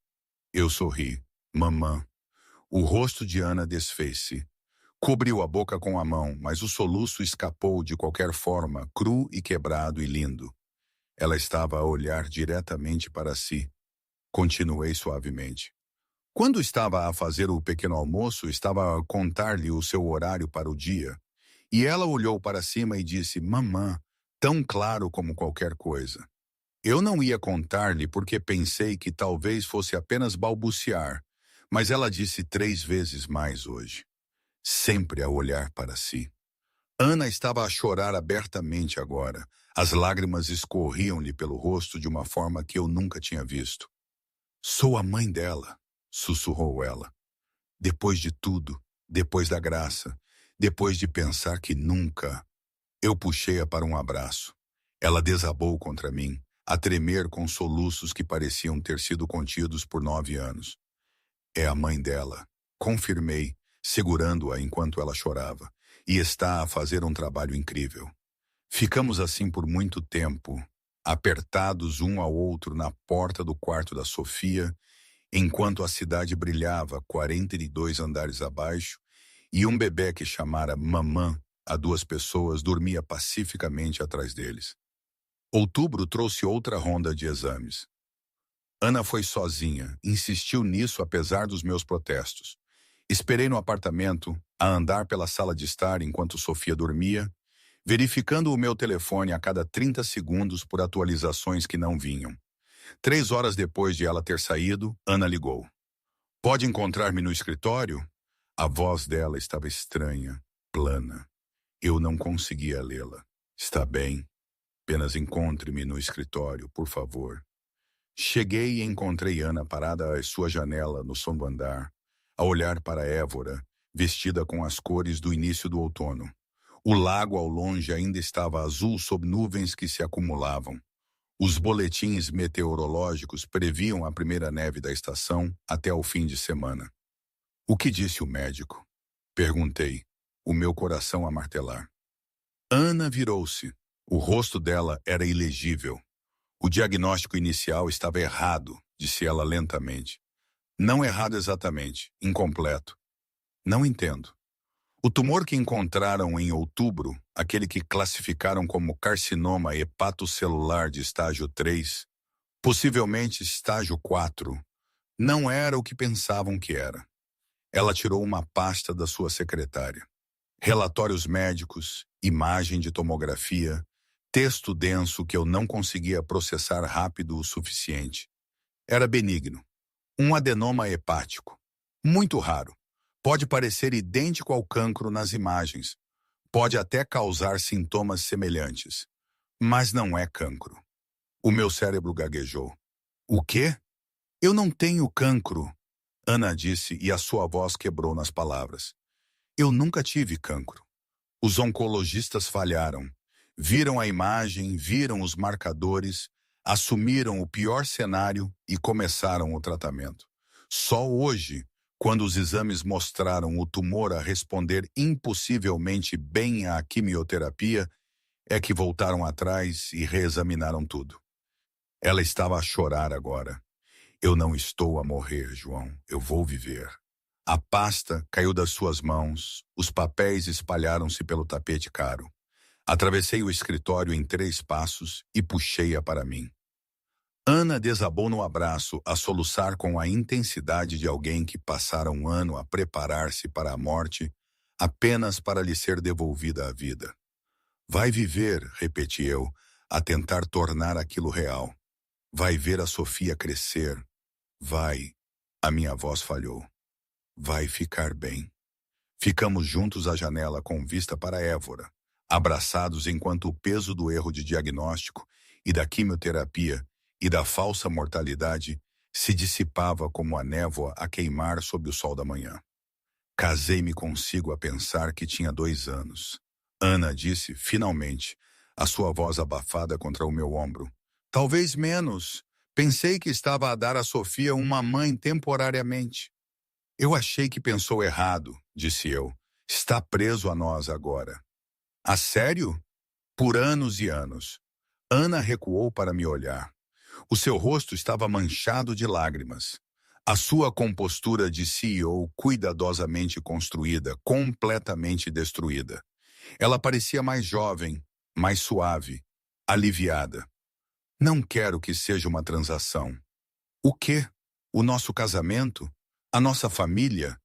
Eu sorri. Mamã. O rosto de Ana desfez-se. Cobriu a boca com a mão, mas o soluço escapou de qualquer forma, cru e quebrado e lindo. Ela estava a olhar diretamente para si. Continuei suavemente. Quando estava a fazer o pequeno almoço, estava a contar-lhe o seu horário para o dia. E ela olhou para cima e disse, mamã, tão claro como qualquer coisa. Eu não ia contar-lhe porque pensei que talvez fosse apenas balbuciar, mas ela disse 3 vezes mais hoje. Sempre a olhar para si. Ana estava a chorar abertamente agora. As lágrimas escorriam-lhe pelo rosto de uma forma que eu nunca tinha visto. Sou a mãe dela, sussurrou ela. Depois de tudo, depois da graça, depois de pensar que nunca... Eu puxei-a para um abraço. Ela desabou contra mim, a tremer com soluços que pareciam ter sido contidos por 9 anos. É a mãe dela, confirmei, segurando-a enquanto ela chorava, e está a fazer um trabalho incrível. Ficamos assim por muito tempo, apertados um ao outro na porta do quarto da Sofia, enquanto a cidade brilhava 42 andares abaixo e um bebê que chamara Mamã a 2 pessoas dormia pacificamente atrás deles. Outubro trouxe outra ronda de exames. Ana foi sozinha, insistiu nisso apesar dos meus protestos. Esperei no apartamento, a andar pela sala de estar enquanto Sofia dormia, verificando o meu telefone a cada 30 segundos por atualizações que não vinham. 3 horas depois de ela ter saído, Ana ligou. Pode encontrar-me no escritório? A voz dela estava estranha, plana. Eu não conseguia lê-la. Está bem. Apenas encontre-me no escritório, por favor. Cheguei e encontrei Ana parada à sua janela no segundo andar, a olhar para Évora, vestida com as cores do início do outono. O lago ao longe ainda estava azul sob nuvens que se acumulavam. Os boletins meteorológicos previam a primeira neve da estação até o fim de semana. O que disse o médico? Perguntei, o meu coração a martelar. Ana virou-se. O rosto dela era ilegível. O diagnóstico inicial estava errado, disse ela lentamente. Não errado exatamente, incompleto. Não entendo. O tumor que encontraram em outubro, aquele que classificaram como carcinoma hepatocelular de estágio 3, possivelmente estágio 4, não era o que pensavam que era. Ela tirou uma pasta da sua secretária. Relatórios médicos, imagem de tomografia, texto denso que eu não conseguia processar rápido o suficiente. Era benigno. Um adenoma hepático. Muito raro. Pode parecer idêntico ao cancro nas imagens. Pode até causar sintomas semelhantes. Mas não é cancro. O meu cérebro gaguejou. O quê? Eu não tenho cancro, Ana disse e a sua voz quebrou nas palavras. Eu nunca tive cancro. Os oncologistas falharam. Viram a imagem, viram os marcadores, assumiram o pior cenário e começaram o tratamento. Só hoje, quando os exames mostraram o tumor a responder impossivelmente bem à quimioterapia, é que voltaram atrás e reexaminaram tudo. Ela estava a chorar agora. Eu não estou a morrer, João. Eu vou viver. A pasta caiu das suas mãos, os papéis espalharam-se pelo tapete caro. Atravessei o escritório em 3 passos e puxei-a para mim. Ana desabou no abraço, a soluçar com a intensidade de alguém que passara um ano a preparar-se para a morte, apenas para lhe ser devolvida a vida. Vai viver, repeti eu, a tentar tornar aquilo real. Vai ver a Sofia crescer. Vai. A minha voz falhou. Vai ficar bem. Ficamos juntos à janela com vista para Évora, abraçados enquanto o peso do erro de diagnóstico e da quimioterapia e da falsa mortalidade se dissipava como a névoa a queimar sob o sol da manhã. Casei-me consigo a pensar que tinha 2 anos. Ana disse, finalmente, a sua voz abafada contra o meu ombro. Talvez menos. Pensei que estava a dar a Sofia uma mãe temporariamente. Eu achei que pensou errado, disse eu. Está preso a nós agora. A sério? Por anos e anos. Ana recuou para me olhar. O seu rosto estava manchado de lágrimas. A sua compostura de CEO cuidadosamente construída, completamente destruída. Ela parecia mais jovem, mais suave, aliviada. Não quero que seja uma transação. O quê? O nosso casamento? A nossa família?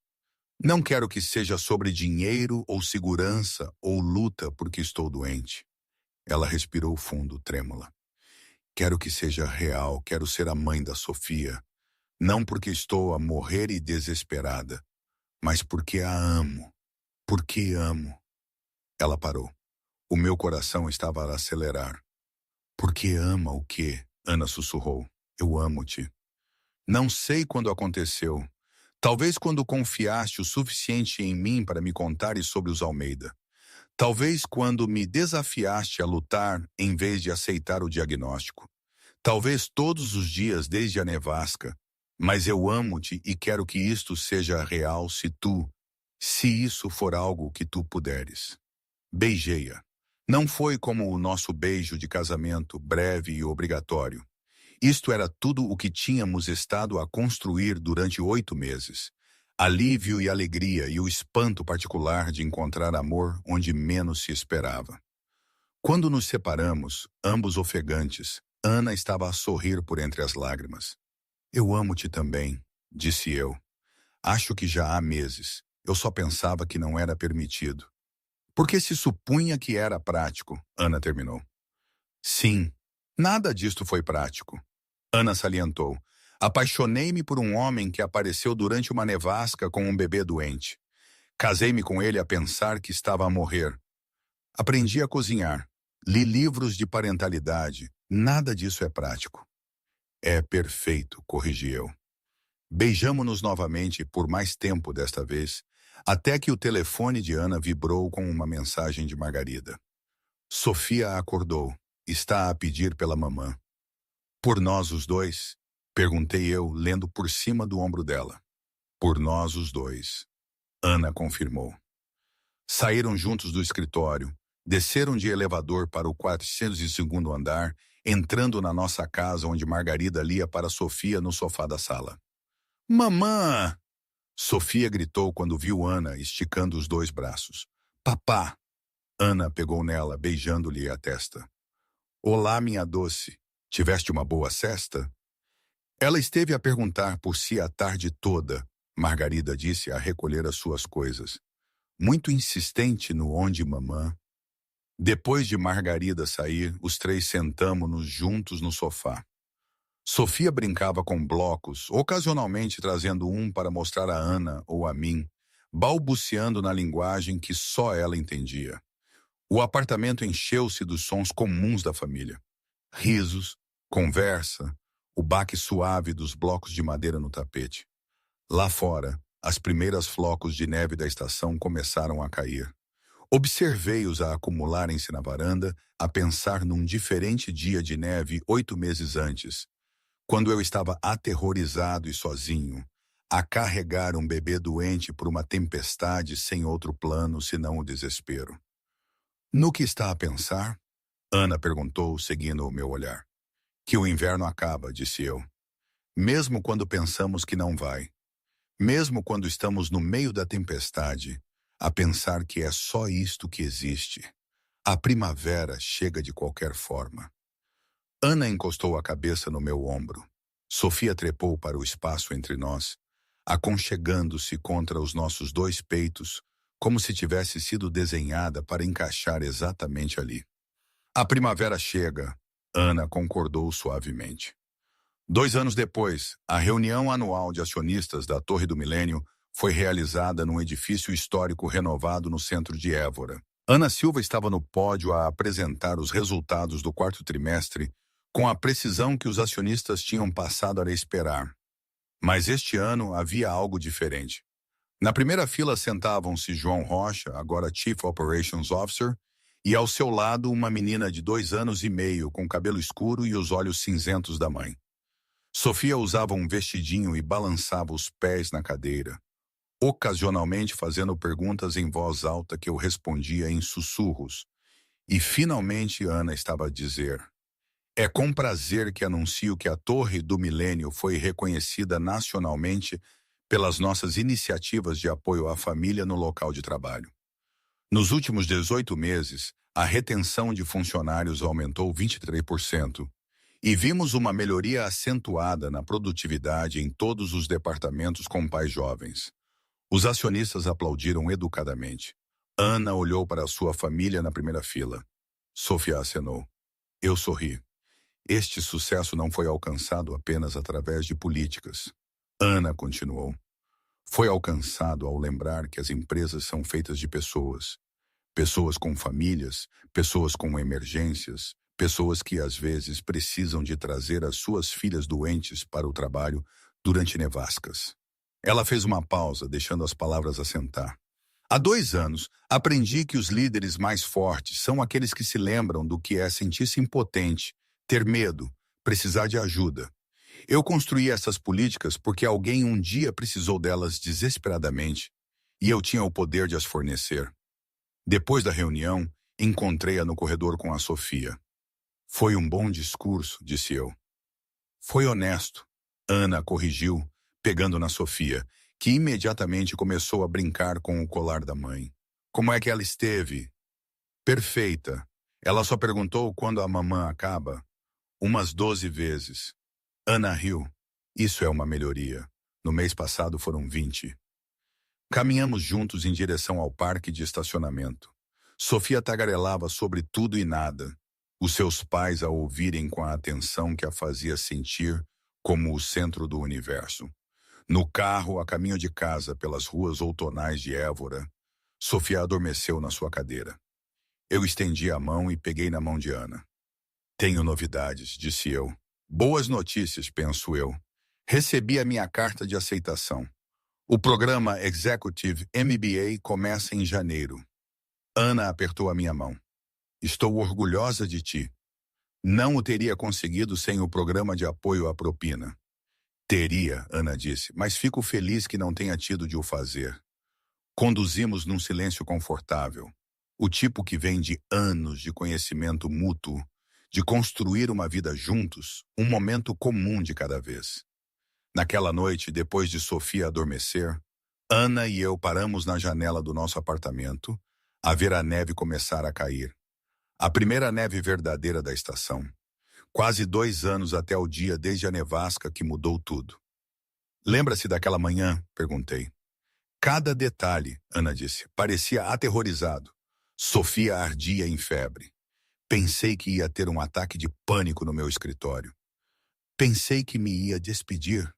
Não quero que seja sobre dinheiro ou segurança ou luta porque estou doente. Ela respirou fundo, trêmula. Quero que seja real, quero ser a mãe da Sofia. Não porque estou a morrer e desesperada, mas porque a amo. Porque amo. Ela parou. O meu coração estava a acelerar. Porque ama o quê? Ana sussurrou. Eu amo-te. Não sei quando aconteceu. Talvez quando confiaste o suficiente em mim para me contares sobre os Almeida. Talvez quando me desafiaste a lutar em vez de aceitar o diagnóstico. Talvez todos os dias desde a nevasca. Mas eu amo-te e quero que isto seja real se isso for algo que tu puderes. Beijei-a. Não foi como o nosso beijo de casamento, breve e obrigatório. Isto era tudo o que tínhamos estado a construir durante 8 meses. Alívio e alegria e o espanto particular de encontrar amor onde menos se esperava. Quando nos separamos, ambos ofegantes, Ana estava a sorrir por entre as lágrimas. Eu amo-te também, disse eu. Acho que já há meses. Eu só pensava que não era permitido. Porque se supunha que era prático, Ana terminou. Sim, nada disto foi prático. Ana salientou. Apaixonei-me por um homem que apareceu durante uma nevasca com um bebê doente. Casei-me com ele a pensar que estava a morrer. Aprendi a cozinhar. Li livros de parentalidade. Nada disso é prático. É perfeito, corrigi eu. Beijamo-nos novamente por mais tempo desta vez, até que o telefone de Ana vibrou com uma mensagem de Margarida. Sofia acordou. Está a pedir pela mamã. Por nós os dois? Perguntei eu, lendo por cima do ombro dela. Por nós os dois. Ana confirmou. Saíram juntos do escritório, desceram de elevador para o 402º andar, entrando na nossa casa onde Margarida lia para Sofia no sofá da sala. Mamã! Sofia gritou quando viu Ana esticando os 2 braços. Papá! Ana pegou nela, beijando-lhe a testa. Olá, minha doce. Tiveste uma boa sesta? Ela esteve a perguntar por si a tarde toda, Margarida disse a recolher as suas coisas. Muito insistente no onde mamã. Depois de Margarida sair, os 3 sentamo-nos juntos no sofá. Sofia brincava com blocos, ocasionalmente trazendo um para mostrar a Ana ou a mim, balbuciando na linguagem que só ela entendia. O apartamento encheu-se dos sons comuns da família. Risos, conversa, o baque suave dos blocos de madeira no tapete. Lá fora, as primeiras flocos de neve da estação começaram a cair. Observei-os a acumularem-se na varanda, a pensar num diferente dia de neve 8 meses antes, quando eu estava aterrorizado e sozinho, a carregar um bebê doente por uma tempestade sem outro plano senão o desespero. No que está a pensar? Ana perguntou, seguindo o meu olhar. Que o inverno acaba, disse eu. Mesmo quando pensamos que não vai. Mesmo quando estamos no meio da tempestade, a pensar que é só isto que existe. A primavera chega de qualquer forma. Ana encostou a cabeça no meu ombro. Sofia trepou para o espaço entre nós, aconchegando-se contra os nossos dois peitos, como se tivesse sido desenhada para encaixar exatamente ali. A primavera chega, Ana concordou suavemente. 2 anos depois, a reunião anual de acionistas da Torre do Milênio foi realizada num edifício histórico renovado no centro de Évora. Ana Silva estava no pódio a apresentar os resultados do quarto trimestre com a precisão que os acionistas tinham passado a esperar. Mas este ano havia algo diferente. Na primeira fila sentavam-se João Rocha, agora Chief Operations Officer, e ao seu lado uma menina de 2 anos e meio com cabelo escuro e os olhos cinzentos da mãe. Sofia usava um vestidinho e balançava os pés na cadeira, ocasionalmente fazendo perguntas em voz alta que eu respondia em sussurros. E finalmente Ana estava a dizer: é com prazer que anuncio que a Torre do Milênio foi reconhecida nacionalmente pelas nossas iniciativas de apoio à família no local de trabalho. Nos últimos 18 meses, a retenção de funcionários aumentou 23%, e vimos uma melhoria acentuada na produtividade em todos os departamentos com pais jovens. Os acionistas aplaudiram educadamente. Ana olhou para a sua família na primeira fila. Sofia acenou. Eu sorri. Este sucesso não foi alcançado apenas através de políticas. Ana continuou. Foi alcançado ao lembrar que as empresas são feitas de pessoas. Pessoas com famílias, pessoas com emergências, pessoas que às vezes precisam de trazer as suas filhas doentes para o trabalho durante nevascas. Ela fez uma pausa, deixando as palavras assentar. Há 2 anos, aprendi que os líderes mais fortes são aqueles que se lembram do que é sentir-se impotente, ter medo, precisar de ajuda. Eu construí essas políticas porque alguém um dia precisou delas desesperadamente e eu tinha o poder de as fornecer. Depois da reunião, encontrei-a no corredor com a Sofia. Foi um bom discurso, disse eu. Foi honesto, Ana corrigiu, pegando na Sofia, que imediatamente começou a brincar com o colar da mãe. Como é que ela esteve? Perfeita. Ela só perguntou quando a mamã acaba. Umas 12 vezes. Ana riu. Isso é uma melhoria. No mês passado foram 20. Caminhamos juntos em direção ao parque de estacionamento. Sofia tagarelava sobre tudo e nada, os seus pais a ouvirem com a atenção que a fazia sentir como o centro do universo. No carro, a caminho de casa, pelas ruas outonais de Évora, Sofia adormeceu na sua cadeira. Eu estendi a mão e peguei na mão de Ana. Tenho novidades, disse eu. Boas notícias, penso eu. Recebi a minha carta de aceitação. O programa Executive MBA começa em janeiro. Ana apertou a minha mão. Estou orgulhosa de ti. Não o teria conseguido sem o programa de apoio à propina. Teria, Ana disse, mas fico feliz que não tenha tido de o fazer. Conduzimos num silêncio confortável, o tipo que vem de anos de conhecimento mútuo, de construir uma vida juntos, um momento comum de cada vez. Naquela noite, depois de Sofia adormecer, Ana e eu paramos na janela do nosso apartamento, a ver a neve começar a cair. A primeira neve verdadeira da estação. Quase 2 anos até o dia desde a nevasca que mudou tudo. Lembra-se daquela manhã? Perguntei. Cada detalhe, Ana disse, parecia aterrorizado. Sofia ardia em febre. Pensei que ia ter um ataque de pânico no meu escritório. Pensei que me ia despedir.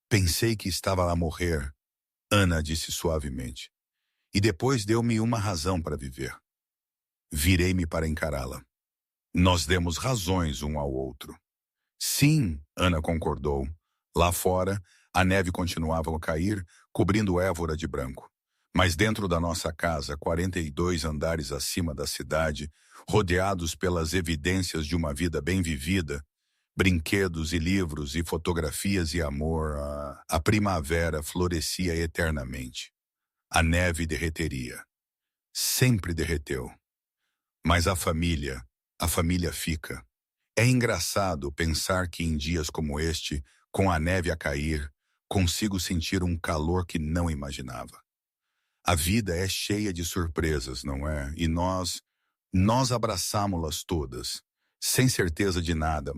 Pensei que estava a morrer, Ana disse suavemente. E depois deu-me uma razão para viver. Virei-me para encará-la. Nós demos razões um ao outro. Sim, Ana concordou. Lá fora, a neve continuava a cair, cobrindo Évora de branco. Mas dentro da nossa casa, 42 andares acima da cidade, rodeados pelas evidências de uma vida bem vivida, brinquedos e livros e fotografias e amor, a primavera florescia eternamente. A neve derreteria. Sempre derreteu. Mas a família fica. É engraçado pensar que em dias como este, com a neve a cair, consigo sentir um calor que não imaginava. A vida é cheia de surpresas, não é? E nós abraçámo-las todas, sem certeza de nada,